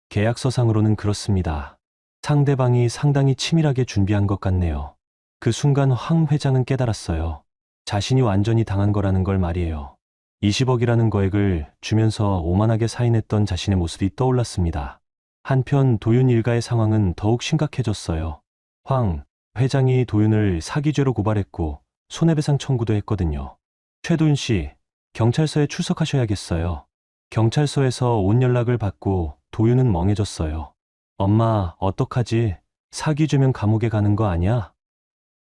B: 계약서상으로는 그렇습니다. 상대방이 상당히 치밀하게 준비한 것 같네요. 그 순간 황 회장은 깨달았어요. 자신이 완전히 당한 거라는 걸 말이에요. 20억이라는 거액을 주면서 오만하게 사인했던 자신의 모습이 떠올랐습니다. 한편 도윤 일가의 상황은 더욱 심각해졌어요. 황 회장이 도윤을 사기죄로 고발했고 손해배상 청구도 했거든요. 최도윤 씨, 경찰서에 출석하셔야겠어요. 경찰서에서 온 연락을 받고 도윤은 멍해졌어요. 엄마, 어떡하지? 사기죄면 감옥에 가는 거 아니야?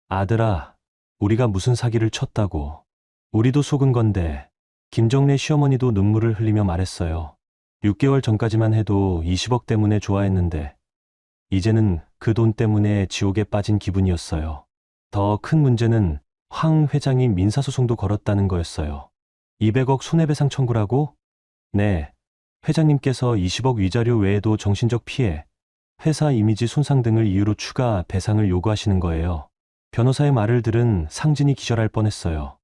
B: 아들아, 우리가 무슨 사기를 쳤다고. 우리도 속은 건데. 김정래 시어머니도 눈물을 흘리며 말했어요. 6개월 전까지만 해도 20억 때문에 좋아했는데 이제는 그 돈 때문에 지옥에 빠진 기분이었어요. 더 큰 문제는 황 회장이 민사소송도 걸었다는 거였어요. 200억 손해배상 청구라고? 네. 회장님께서 20억 위자료 외에도 정신적 피해, 회사 이미지 손상 등을 이유로 추가 배상을 요구하시는 거예요. 변호사의 말을 들은 상진이 기절할 뻔했어요.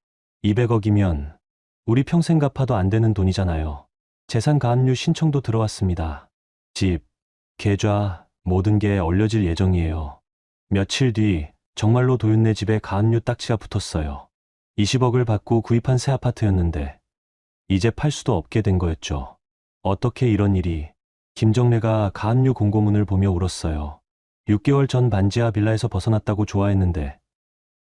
B: 200억이면 우리 평생 갚아도 안 되는 돈이잖아요. 재산 가압류 신청도 들어왔습니다. 집, 계좌, 모든 게 얼려질 예정이에요. 며칠 뒤 정말로 도윤네 집에 가압류 딱지가 붙었어요. 20억을 받고 구입한 새 아파트였는데 이제 팔 수도 없게 된 거였죠. 어떻게 이런 일이. 김정래가 가압류 공고문을 보며 울었어요. 6개월 전 반지하 빌라에서 벗어났다고 좋아했는데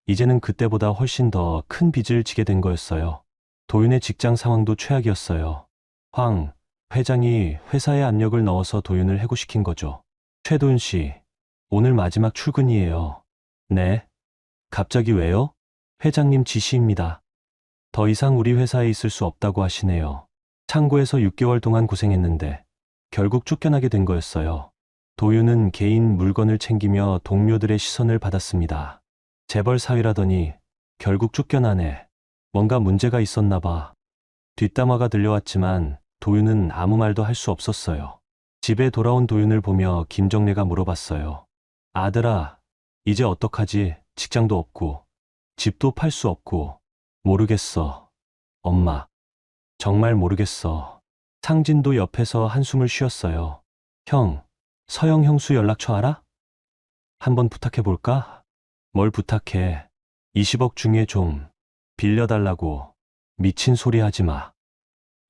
B: 이제는 그때보다 훨씬 더 큰 빚을 지게 된 거였어요. 도윤의 직장 상황도 최악이었어요. 황 회장이 회사에 압력을 넣어서 도윤을 해고시킨 거죠. 최도윤 씨, 오늘 마지막 출근이에요. 네. 갑자기 왜요? 회장님 지시입니다. 더 이상 우리 회사에 있을 수 없다고 하시네요. 창고에서 6개월 동안 고생했는데 결국 쫓겨나게 된 거였어요. 도윤은 개인 물건을 챙기며 동료들의 시선을 받았습니다. 재벌 사위라더니 결국 쫓겨나네. 뭔가 문제가 있었나 봐. 뒷담화가 들려왔지만 도윤은 아무 말도 할 수 없었어요. 집에 돌아온 도윤을 보며 김정래가 물어봤어요. 아들아, 이제 어떡하지? 직장도 없고 집도 팔 수 없고. 모르겠어. 엄마. 정말 모르겠어. 상진도 옆에서 한숨을 쉬었어요. 형, 서영 형수 연락처 알아? 한번 부탁해볼까? 뭘 부탁해? 20억 중에 좀 빌려달라고. 미친 소리 하지 마.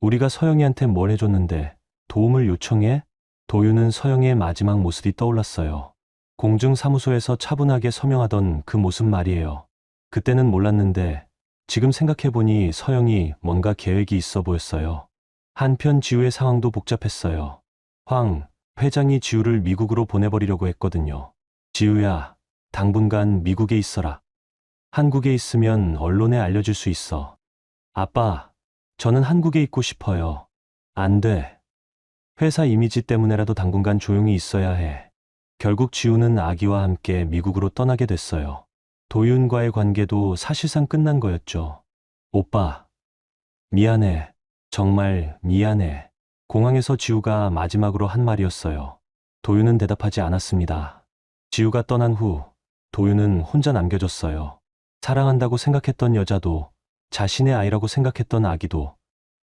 B: 우리가 서영이한테 뭘 해줬는데 도움을 요청해? 도윤은 서영의 마지막 모습이 떠올랐어요. 공증사무소에서 차분하게 서명하던 그 모습 말이에요. 그때는 몰랐는데 지금 생각해보니 서영이 뭔가 계획이 있어 보였어요. 한편 지우의 상황도 복잡했어요. 황 회장이 지우를 미국으로 보내버리려고 했거든요. 지우야, 당분간 미국에 있어라. 한국에 있으면 언론에 알려줄 수 있어. 아빠, 저는 한국에 있고 싶어요. 안 돼. 회사 이미지 때문에라도 당분간 조용히 있어야 해. 결국 지우는 아기와 함께 미국으로 떠나게 됐어요. 도윤과의 관계도 사실상 끝난 거였죠. 오빠, 미안해. 정말 미안해. 공항에서 지우가 마지막으로 한 말이었어요. 도윤은 대답하지 않았습니다. 지우가 떠난 후 도윤은 혼자 남겨졌어요. 사랑한다고 생각했던 여자도 자신의 아이라고 생각했던 아기도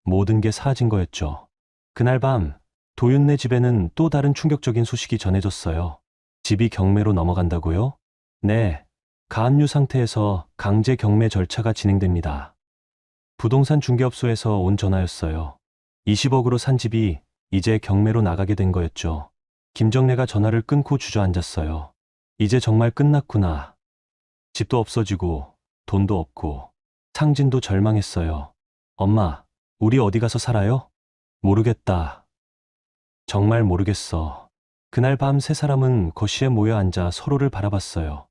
B: 모든 게 사라진 거였죠. 그날 밤 도윤네 집에는 또 다른 충격적인 소식이 전해졌어요. 집이 경매로 넘어간다고요? 네. 가압류 상태에서 강제 경매 절차가 진행됩니다. 부동산 중개업소에서 온 전화였어요. 20억으로 산 집이 이제 경매로 나가게 된 거였죠. 김정래가 전화를 끊고 주저앉았어요. 이제 정말 끝났구나. 집도 없어지고 돈도 없고 상진도 절망했어요. 엄마, 우리 어디 가서 살아요? 모르겠다. 정말 모르겠어. 그날 밤 세 사람은 거실에 모여 앉아 서로를 바라봤어요.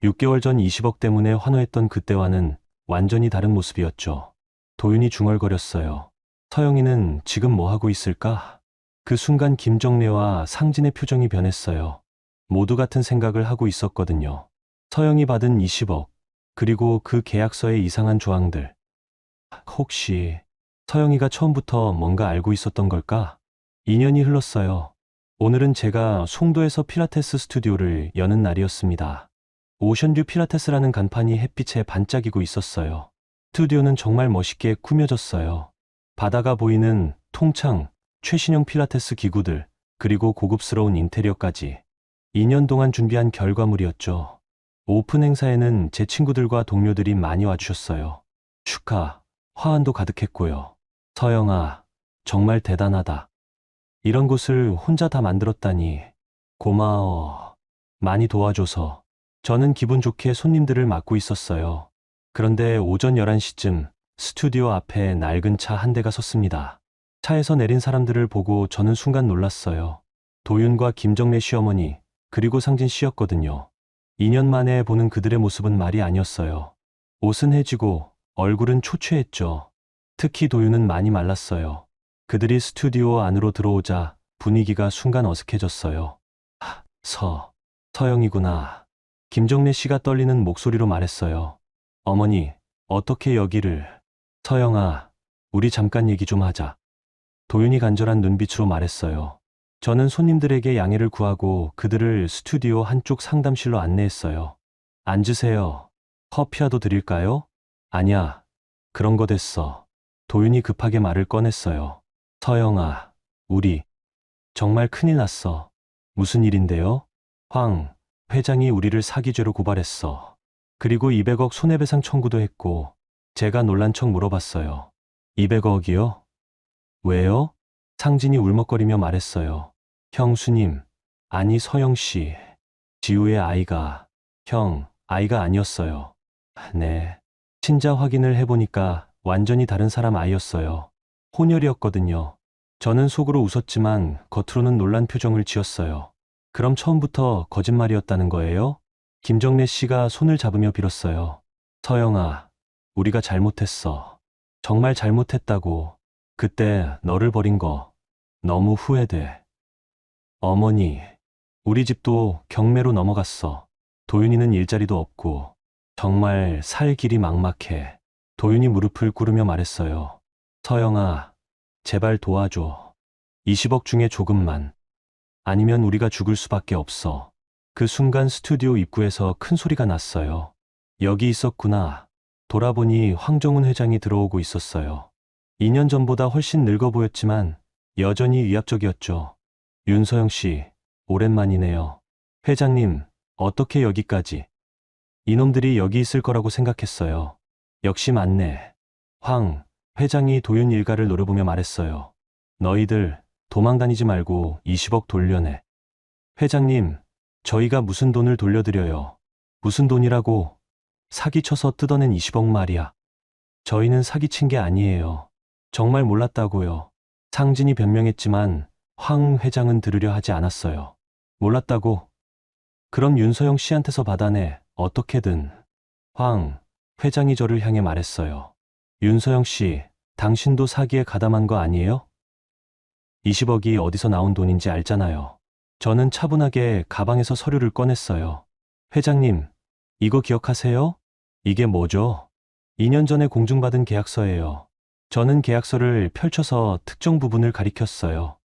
B: 6개월 전 20억 때문에 환호했던 그때와는 완전히 다른 모습이었죠. 도윤이 중얼거렸어요. 서영이는 지금 뭐 하고 있을까? 그 순간 김정래와 상진의 표정이 변했어요. 모두 같은 생각을 하고 있었거든요. 서영이 받은 20억, 그리고 그 계약서의 이상한 조항들. 혹시 서영이가 처음부터 뭔가 알고 있었던 걸까? 2년이 흘렀어요. 오늘은 제가 송도에서 필라테스 스튜디오를 여는 날이었습니다. 오션뷰 필라테스라는 간판이 햇빛에 반짝이고 있었어요. 스튜디오는 정말 멋있게 꾸며졌어요. 바다가 보이는 통창, 최신형 필라테스 기구들, 그리고 고급스러운 인테리어까지 2년 동안 준비한 결과물이었죠. 오픈 행사에는 제 친구들과 동료들이 많이 와주셨어요. 축하, 화환도 가득했고요. 서영아, 정말 대단하다. 이런 곳을 혼자 다 만들었다니. 고마워. 많이 도와줘서. 저는 기분 좋게 손님들을 맞고 있었어요. 그런데 오전 11시쯤 스튜디오 앞에 낡은 차 한 대가 섰습니다. 차에서 내린 사람들을 보고 저는 순간 놀랐어요. 도윤과 김정래 시어머니, 그리고 상진 씨였거든요. 2년 만에 보는 그들의 모습은 말이 아니었어요. 옷은 해지고 얼굴은 초췌했죠. 특히 도윤은 많이 말랐어요. 그들이 스튜디오 안으로 들어오자 분위기가 순간 어색해졌어요. 서영이구나. 김정래 씨가 떨리는 목소리로 말했어요. 어머니, 어떻게 여기를. 서영아, 우리 잠깐 얘기 좀 하자. 도윤이 간절한 눈빛으로 말했어요. 저는 손님들에게 양해를 구하고 그들을 스튜디오 한쪽 상담실로 안내했어요. 앉으세요. 커피라도 드릴까요? 아니야. 그런 거 됐어. 도윤이 급하게 말을 꺼냈어요. 서영아, 우리 정말 큰일 났어. 무슨 일인데요? 황 회장이 우리를 사기죄로 고발했어. 그리고 200억 손해배상 청구도 했고, 제가 놀란 척 물어봤어요. 200억이요? 왜요? 상진이 울먹거리며 말했어요. 형수님, 아니 서영 씨, 지우의 아이가, 아이가 아니었어요. 네. 친자 확인을 해보니까 완전히 다른 사람 아이였어요. 혼혈이었거든요. 저는 속으로 웃었지만 겉으로는 놀란 표정을 지었어요. 그럼 처음부터 거짓말이었다는 거예요? 김정래 씨가 손을 잡으며 빌었어요. 서영아, 우리가 잘못했어. 정말 잘못했다고. 그때 너를 버린 거 너무 후회돼. 어머니, 우리 집도 경매로 넘어갔어. 도윤이는 일자리도 없고 정말 살 길이 막막해. 도윤이 무릎을 꿇으며 말했어요. 서영아, 제발 도와줘. 20억 중에 조금만. 아니면 우리가 죽을 수밖에 없어. 그 순간 스튜디오 입구에서 큰 소리가 났어요. 여기 있었구나. 돌아보니 황정훈 회장이 들어오고 있었어요. 2년 전보다 훨씬 늙어 보였지만 여전히 위압적이었죠. 윤서영 씨, 오랜만이네요. 회장님, 어떻게 여기까지? 이놈들이 여기 있을 거라고 생각했어요. 역시 맞네. 황 회장이 도윤 일가를 노려보며 말했어요. 너희들 도망 다니지 말고 20억 돌려내. 회장님, 저희가 무슨 돈을 돌려드려요. 무슨 돈이라고. 사기쳐서 뜯어낸 20억 말이야. 저희는 사기친 게 아니에요. 정말 몰랐다고요. 상진이 변명했지만 황 회장은 들으려 하지 않았어요. 몰랐다고? 그럼 윤서영 씨한테서 받아내. 어떻게든. 황 회장이 저를 향해 말했어요. 윤서영 씨, 당신도 사기에 가담한 거 아니에요? 20억이 어디서 나온 돈인지 알잖아요. 저는 차분하게 가방에서 서류를 꺼냈어요. 회장님, 이거 기억하세요? 이게 뭐죠? 2년 전에 공증받은 계약서예요. 저는 계약서를 펼쳐서 특정 부분을 가리켰어요.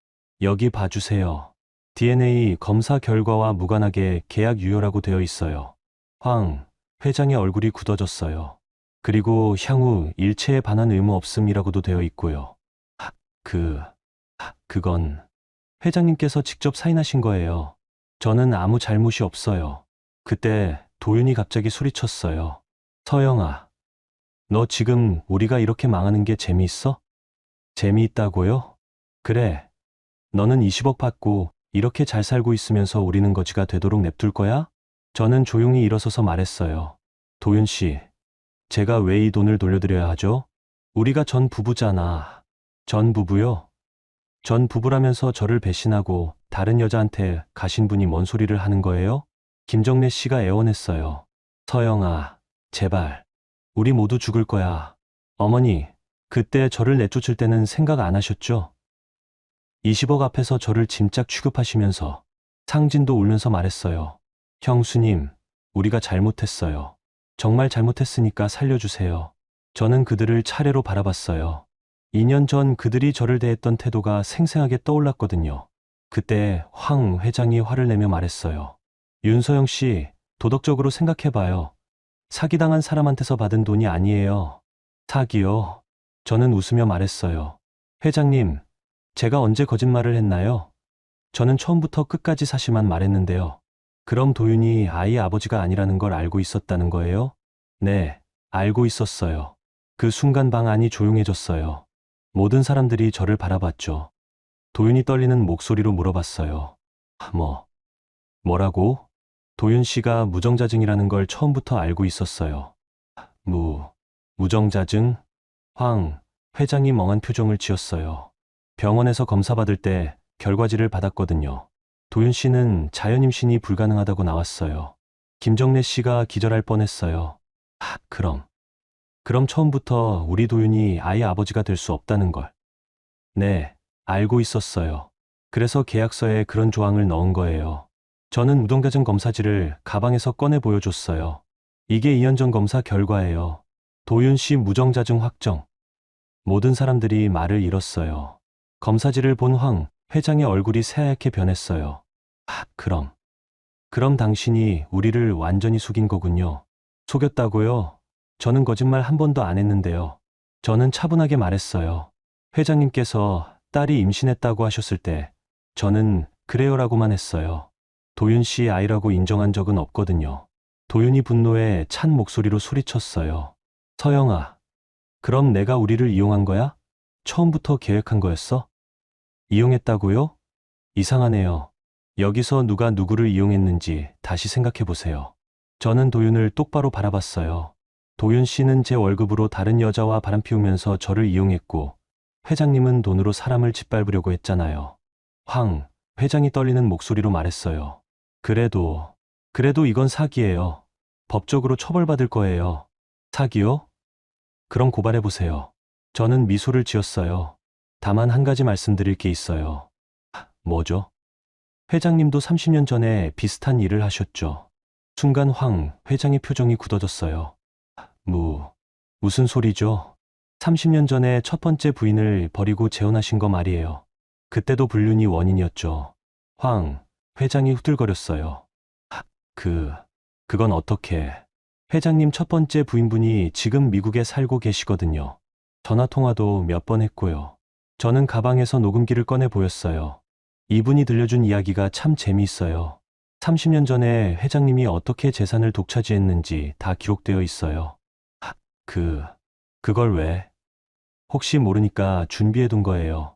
B: 여기 봐주세요. DNA 검사 결과와 무관하게 계약 유효라고 되어 있어요. 황 회장의 얼굴이 굳어졌어요. 그리고 향후 일체에 반한 의무 없음이라고도 되어 있고요. 그건 회장님께서 직접 사인하신 거예요. 저는 아무 잘못이 없어요. 그때 도윤이 갑자기 소리쳤어요. 서영아, 너 지금 우리가 이렇게 망하는 게 재미있어? 재미있다고요? 그래. 너는 20억 받고 이렇게 잘 살고 있으면서 우리는 거지가 되도록 냅둘 거야? 저는 조용히 일어서서 말했어요. 도윤 씨, 제가 왜 이 돈을 돌려드려야 하죠? 우리가 전 부부잖아. 전 부부요? 전 부부라면서 저를 배신하고 다른 여자한테 가신 분이 뭔 소리를 하는 거예요? 김정래 씨가 애원했어요. 서영아, 제발. 우리 모두 죽을 거야. 어머니, 그때 저를 내쫓을 때는 생각 안 하셨죠? 20억 앞에서 저를 짐짝 취급하시면서 상진도 울면서 말했어요. 형수님, 우리가 잘못했어요. 정말 잘못했으니까 살려주세요. 저는 그들을 차례로 바라봤어요. 2년 전 그들이 저를 대했던 태도가 생생하게 떠올랐거든요. 그때 황 회장이 화를 내며 말했어요. 윤서영 씨, 도덕적으로 생각해봐요. 사기당한 사람한테서 받은 돈이 아니에요. 사기요? 저는 웃으며 말했어요. 회장님, 제가 언제 거짓말을 했나요? 저는 처음부터 끝까지 사실만 말했는데요. 그럼 도윤이 아이의 아버지가 아니라는 걸 알고 있었다는 거예요? 네, 알고 있었어요. 그 순간 방 안이 조용해졌어요. 모든 사람들이 저를 바라봤죠. 도윤이 떨리는 목소리로 물어봤어요. 뭐라고? 도윤 씨가 무정자증이라는 걸 처음부터 알고 있었어요. 무정자증? 황 회장이 멍한 표정을 지었어요. 병원에서 검사받을 때 결과지를 받았거든요. 도윤 씨는 자연임신이 불가능하다고 나왔어요. 김정래 씨가 기절할 뻔했어요. 그럼 처음부터 우리 도윤이 아이의 아버지가 될 수 없다는 걸. 네, 알고 있었어요. 그래서 계약서에 그런 조항을 넣은 거예요. 저는 무정자증 검사지를 가방에서 꺼내 보여줬어요. 이게 2년 전 검사 결과예요. 도윤 씨 무정자증 확정. 모든 사람들이 말을 잃었어요. 검사지를 본 황 회장의 얼굴이 새하얗게 변했어요. 그럼 당신이 우리를 완전히 속인 거군요. 속였다고요? 저는 거짓말 한 번도 안 했는데요. 저는 차분하게 말했어요. 회장님께서 딸이 임신했다고 하셨을 때 저는 그래요라고만 했어요. 도윤 씨 아이라고 인정한 적은 없거든요. 도윤이 분노에 찬 목소리로 소리쳤어요. 서영아, 그럼 내가 우리를 이용한 거야? 처음부터 계획한 거였어? 이용했다고요? 이상하네요. 여기서 누가 누구를 이용했는지 다시 생각해 보세요. 저는 도윤을 똑바로 바라봤어요. 도윤 씨는 제 월급으로 다른 여자와 바람 피우면서 저를 이용했고, 회장님은 돈으로 사람을 짓밟으려고 했잖아요. 황 회장이 떨리는 목소리로 말했어요. 그래도 이건 사기예요. 법적으로 처벌받을 거예요. 사기요? 그럼 고발해 보세요. 저는 미소를 지었어요. 다만 한 가지 말씀드릴 게 있어요. 뭐죠? 회장님도 30년 전에 비슷한 일을 하셨죠. 순간 황 회장의 표정이 굳어졌어요. 무슨 소리죠? 30년 전에 첫 번째 부인을 버리고 재혼하신 거 말이에요. 그때도 불륜이 원인이었죠. 황 회장이 후들거렸어요. 그건 어떻게? 회장님 첫 번째 부인분이 지금 미국에 살고 계시거든요. 전화 통화도 몇 번 했고요. 저는 가방에서 녹음기를 꺼내 보였어요. 이분이 들려준 이야기가 참 재미있어요. 30년 전에 회장님이 어떻게 재산을 독차지했는지 다 기록되어 있어요. 그걸 왜? 혹시 모르니까 준비해 둔 거예요.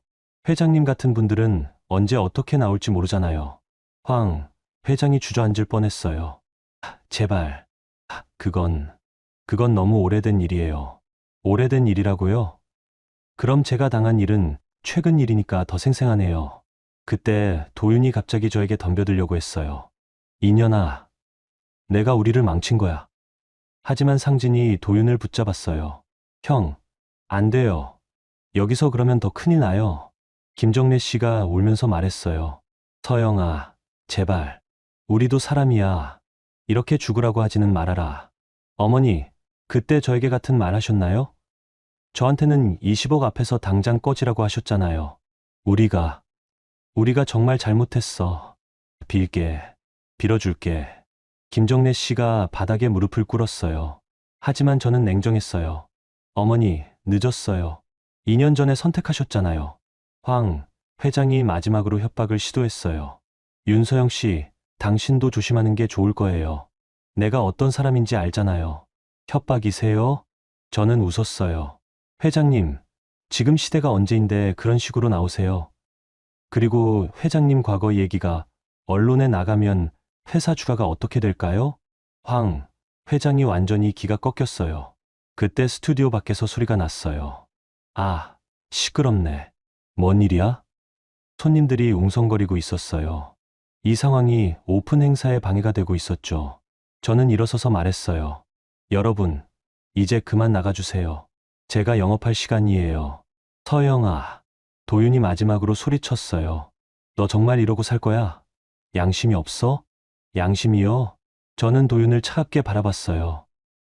B: 회장님 같은 분들은 언제 어떻게 나올지 모르잖아요. 황 회장이 주저앉을 뻔했어요. 제발. 그건 너무 오래된 일이에요. 오래된 일이라고요? 그럼 제가 당한 일은 최근 일이니까 더 생생하네요. 그때 도윤이 갑자기 저에게 덤벼들려고 했어요. 이년아, 내가 우리를 망친 거야. 하지만 상진이 도윤을 붙잡았어요. 형, 안 돼요. 여기서 그러면 더 큰일 나요. 김정래 씨가 울면서 말했어요. 서영아, 제발. 우리도 사람이야. 이렇게 죽으라고 하지는 말아라. 어머니, 그때 저에게 같은 말 하셨나요? 저한테는 20억 앞에서 당장 꺼지라고 하셨잖아요. 우리가 정말 잘못했어. 빌어줄게. 김정래 씨가 바닥에 무릎을 꿇었어요. 하지만 저는 냉정했어요. 어머니, 늦었어요. 2년 전에 선택하셨잖아요. 황 회장이 마지막으로 협박을 시도했어요. 윤서영 씨, 당신도 조심하는 게 좋을 거예요. 내가 어떤 사람인지 알잖아요. 협박이세요? 저는 웃었어요. 회장님, 지금 시대가 언제인데 그런 식으로 나오세요. 그리고 회장님 과거 얘기가 언론에 나가면 회사 주가가 어떻게 될까요? 황 회장이 완전히 기가 꺾였어요. 그때 스튜디오 밖에서 소리가 났어요. 시끄럽네. 뭔 일이야? 손님들이 웅성거리고 있었어요. 이 상황이 오픈 행사에 방해가 되고 있었죠. 저는 일어서서 말했어요. 여러분, 이제 그만 나가주세요. 제가 영업할 시간이에요. 서영아, 도윤이 마지막으로 소리쳤어요. 너 정말 이러고 살 거야? 양심이 없어? 양심이요? 저는 도윤을 차갑게 바라봤어요.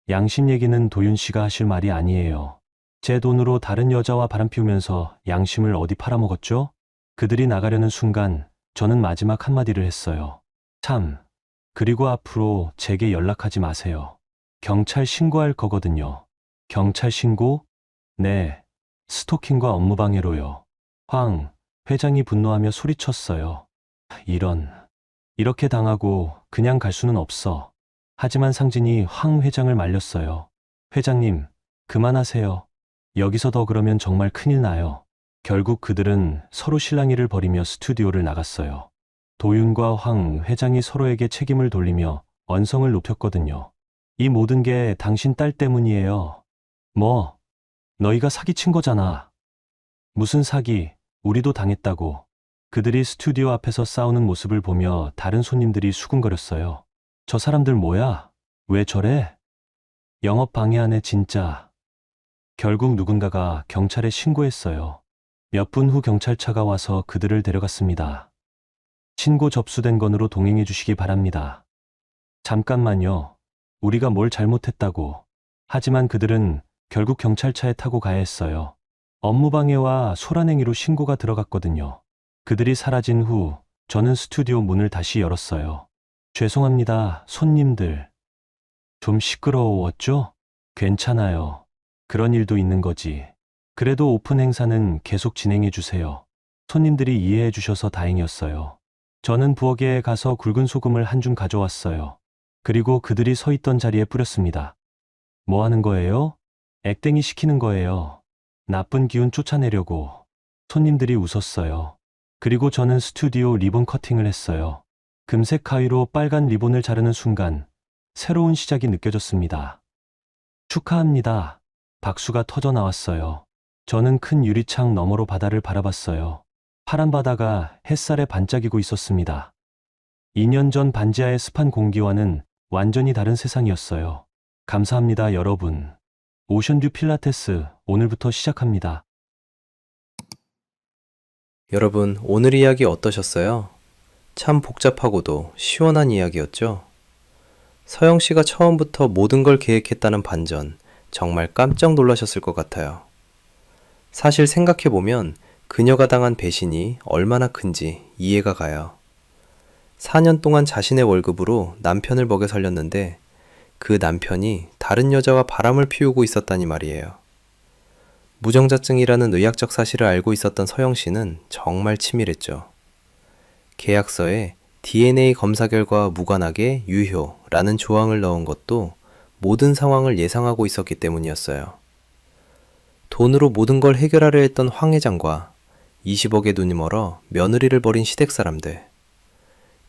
B: 양심 얘기는 도윤 씨가 하실 말이 아니에요. 제 돈으로 다른 여자와 바람 피우면서 양심을 어디 팔아먹었죠? 그들이 나가려는 순간 저는 마지막 한마디를 했어요. 그리고 앞으로 제게 연락하지 마세요. 경찰 신고할 거거든요. 경찰 신고? 네, 스토킹과 업무방해로요. 황 회장이 분노하며 소리쳤어요. 이렇게 당하고 그냥 갈 수는 없어. 하지만 상진이 황 회장을 말렸어요. 회장님, 그만하세요. 여기서 더 그러면 정말 큰일 나요. 결국 그들은 서로 실랑이를 벌이며 스튜디오를 나갔어요. 도윤과 황 회장이 서로에게 책임을 돌리며 언성을 높였거든요. 이 모든 게 당신 딸 때문이에요. 뭐, 너희가 사기친 거잖아. 무슨 사기, 우리도 당했다고. 그들이 스튜디오 앞에서 싸우는 모습을 보며 다른 손님들이 수군거렸어요. 저 사람들 뭐야? 왜 저래? 영업 방해하네 진짜. 결국 누군가가 경찰에 신고했어요. 몇 분 후 경찰차가 와서 그들을 데려갔습니다. 신고 접수된 건으로 동행해 주시기 바랍니다. 잠깐만요. 우리가 뭘 잘못했다고. 하지만 그들은 결국 경찰차에 타고 가야 했어요. 업무방해와 소란행위로 신고가 들어갔거든요. 그들이 사라진 후 저는 스튜디오 문을 다시 열었어요. 죄송합니다, 손님들. 좀 시끄러웠죠? 괜찮아요. 그런 일도 있는 거지. 그래도 오픈 행사는 계속 진행해 주세요. 손님들이 이해해 주셔서 다행이었어요. 저는 부엌에 가서 굵은 소금을 한 줌 가져왔어요. 그리고 그들이 서 있던 자리에 뿌렸습니다. 뭐 하는 거예요? 액땡이 시키는 거예요. 나쁜 기운 쫓아내려고. 손님들이 웃었어요. 그리고 저는 스튜디오 리본 커팅을 했어요. 금색 가위로 빨간 리본을 자르는 순간 새로운 시작이 느껴졌습니다. 축하합니다. 박수가 터져 나왔어요. 저는 큰 유리창 너머로 바다를 바라봤어요. 파란 바다가 햇살에 반짝이고 있었습니다. 2년 전 반지하의 습한 공기와는 완전히 다른 세상이었어요. 감사합니다, 여러분. 오션뷰 필라테스 오늘부터 시작합니다.
A: 여러분, 오늘 이야기 어떠셨어요? 참 복잡하고도 시원한 이야기였죠? 서영 씨가 처음부터 모든 걸 계획했다는 반전, 정말 깜짝 놀라셨을 것 같아요. 사실 생각해보면 그녀가 당한 배신이 얼마나 큰지 이해가 가요. 4년 동안 자신의 월급으로 남편을 먹여 살렸는데 그 남편이 다른 여자와 바람을 피우고 있었다니 말이에요. 무정자증이라는 의학적 사실을 알고 있었던 서영 씨는 정말 치밀했죠. 계약서에 DNA 검사 결과와 무관하게 유효라는 조항을 넣은 것도 모든 상황을 예상하고 있었기 때문이었어요. 돈으로 모든 걸 해결하려 했던 황 회장과 20억에 눈이 멀어 며느리를 버린 시댁 사람들.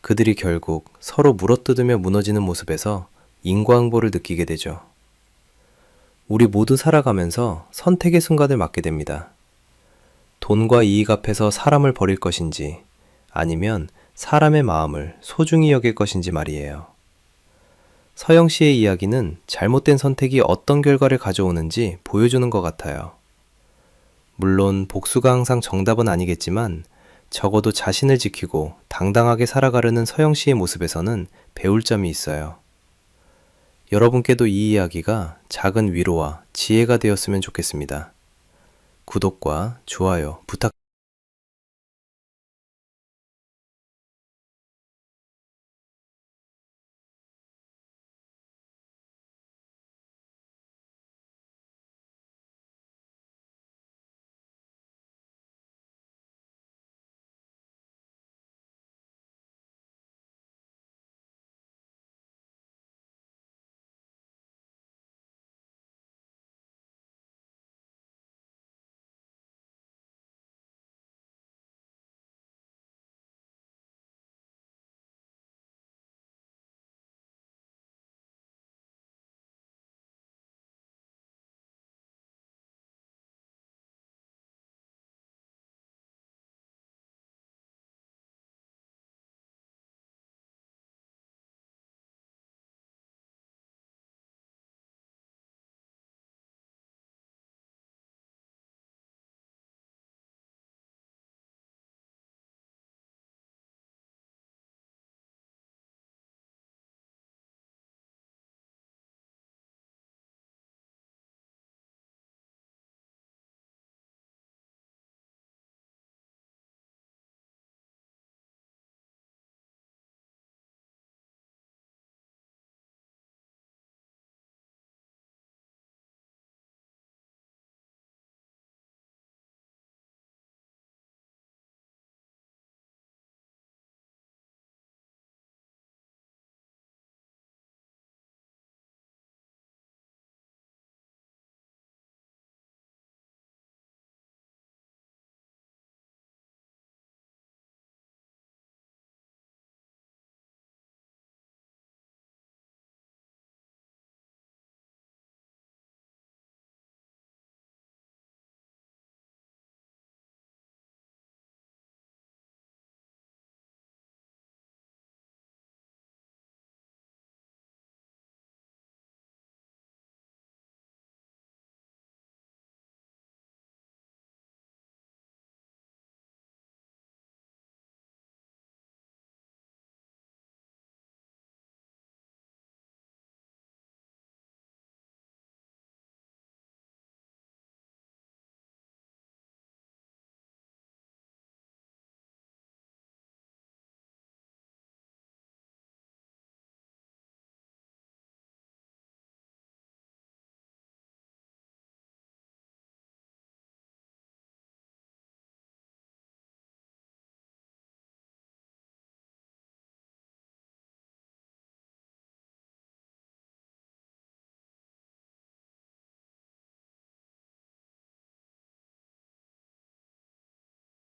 A: 그들이 결국 서로 물어뜯으며 무너지는 모습에서 인과응보를 느끼게 되죠. 우리 모두 살아가면서 선택의 순간을 맞게 됩니다. 돈과 이익 앞에서 사람을 버릴 것인지 아니면 사람의 마음을 소중히 여길 것인지 말이에요. 서영 씨의 이야기는 잘못된 선택이 어떤 결과를 가져오는지 보여주는 것 같아요. 물론 복수가 항상 정답은 아니겠지만 적어도 자신을 지키고 당당하게 살아가려는 서영 씨의 모습에서는 배울 점이 있어요. 여러분께도 이 이야기가 작은 위로와 지혜가 되었으면 좋겠습니다. 구독과 좋아요 부탁드립니다.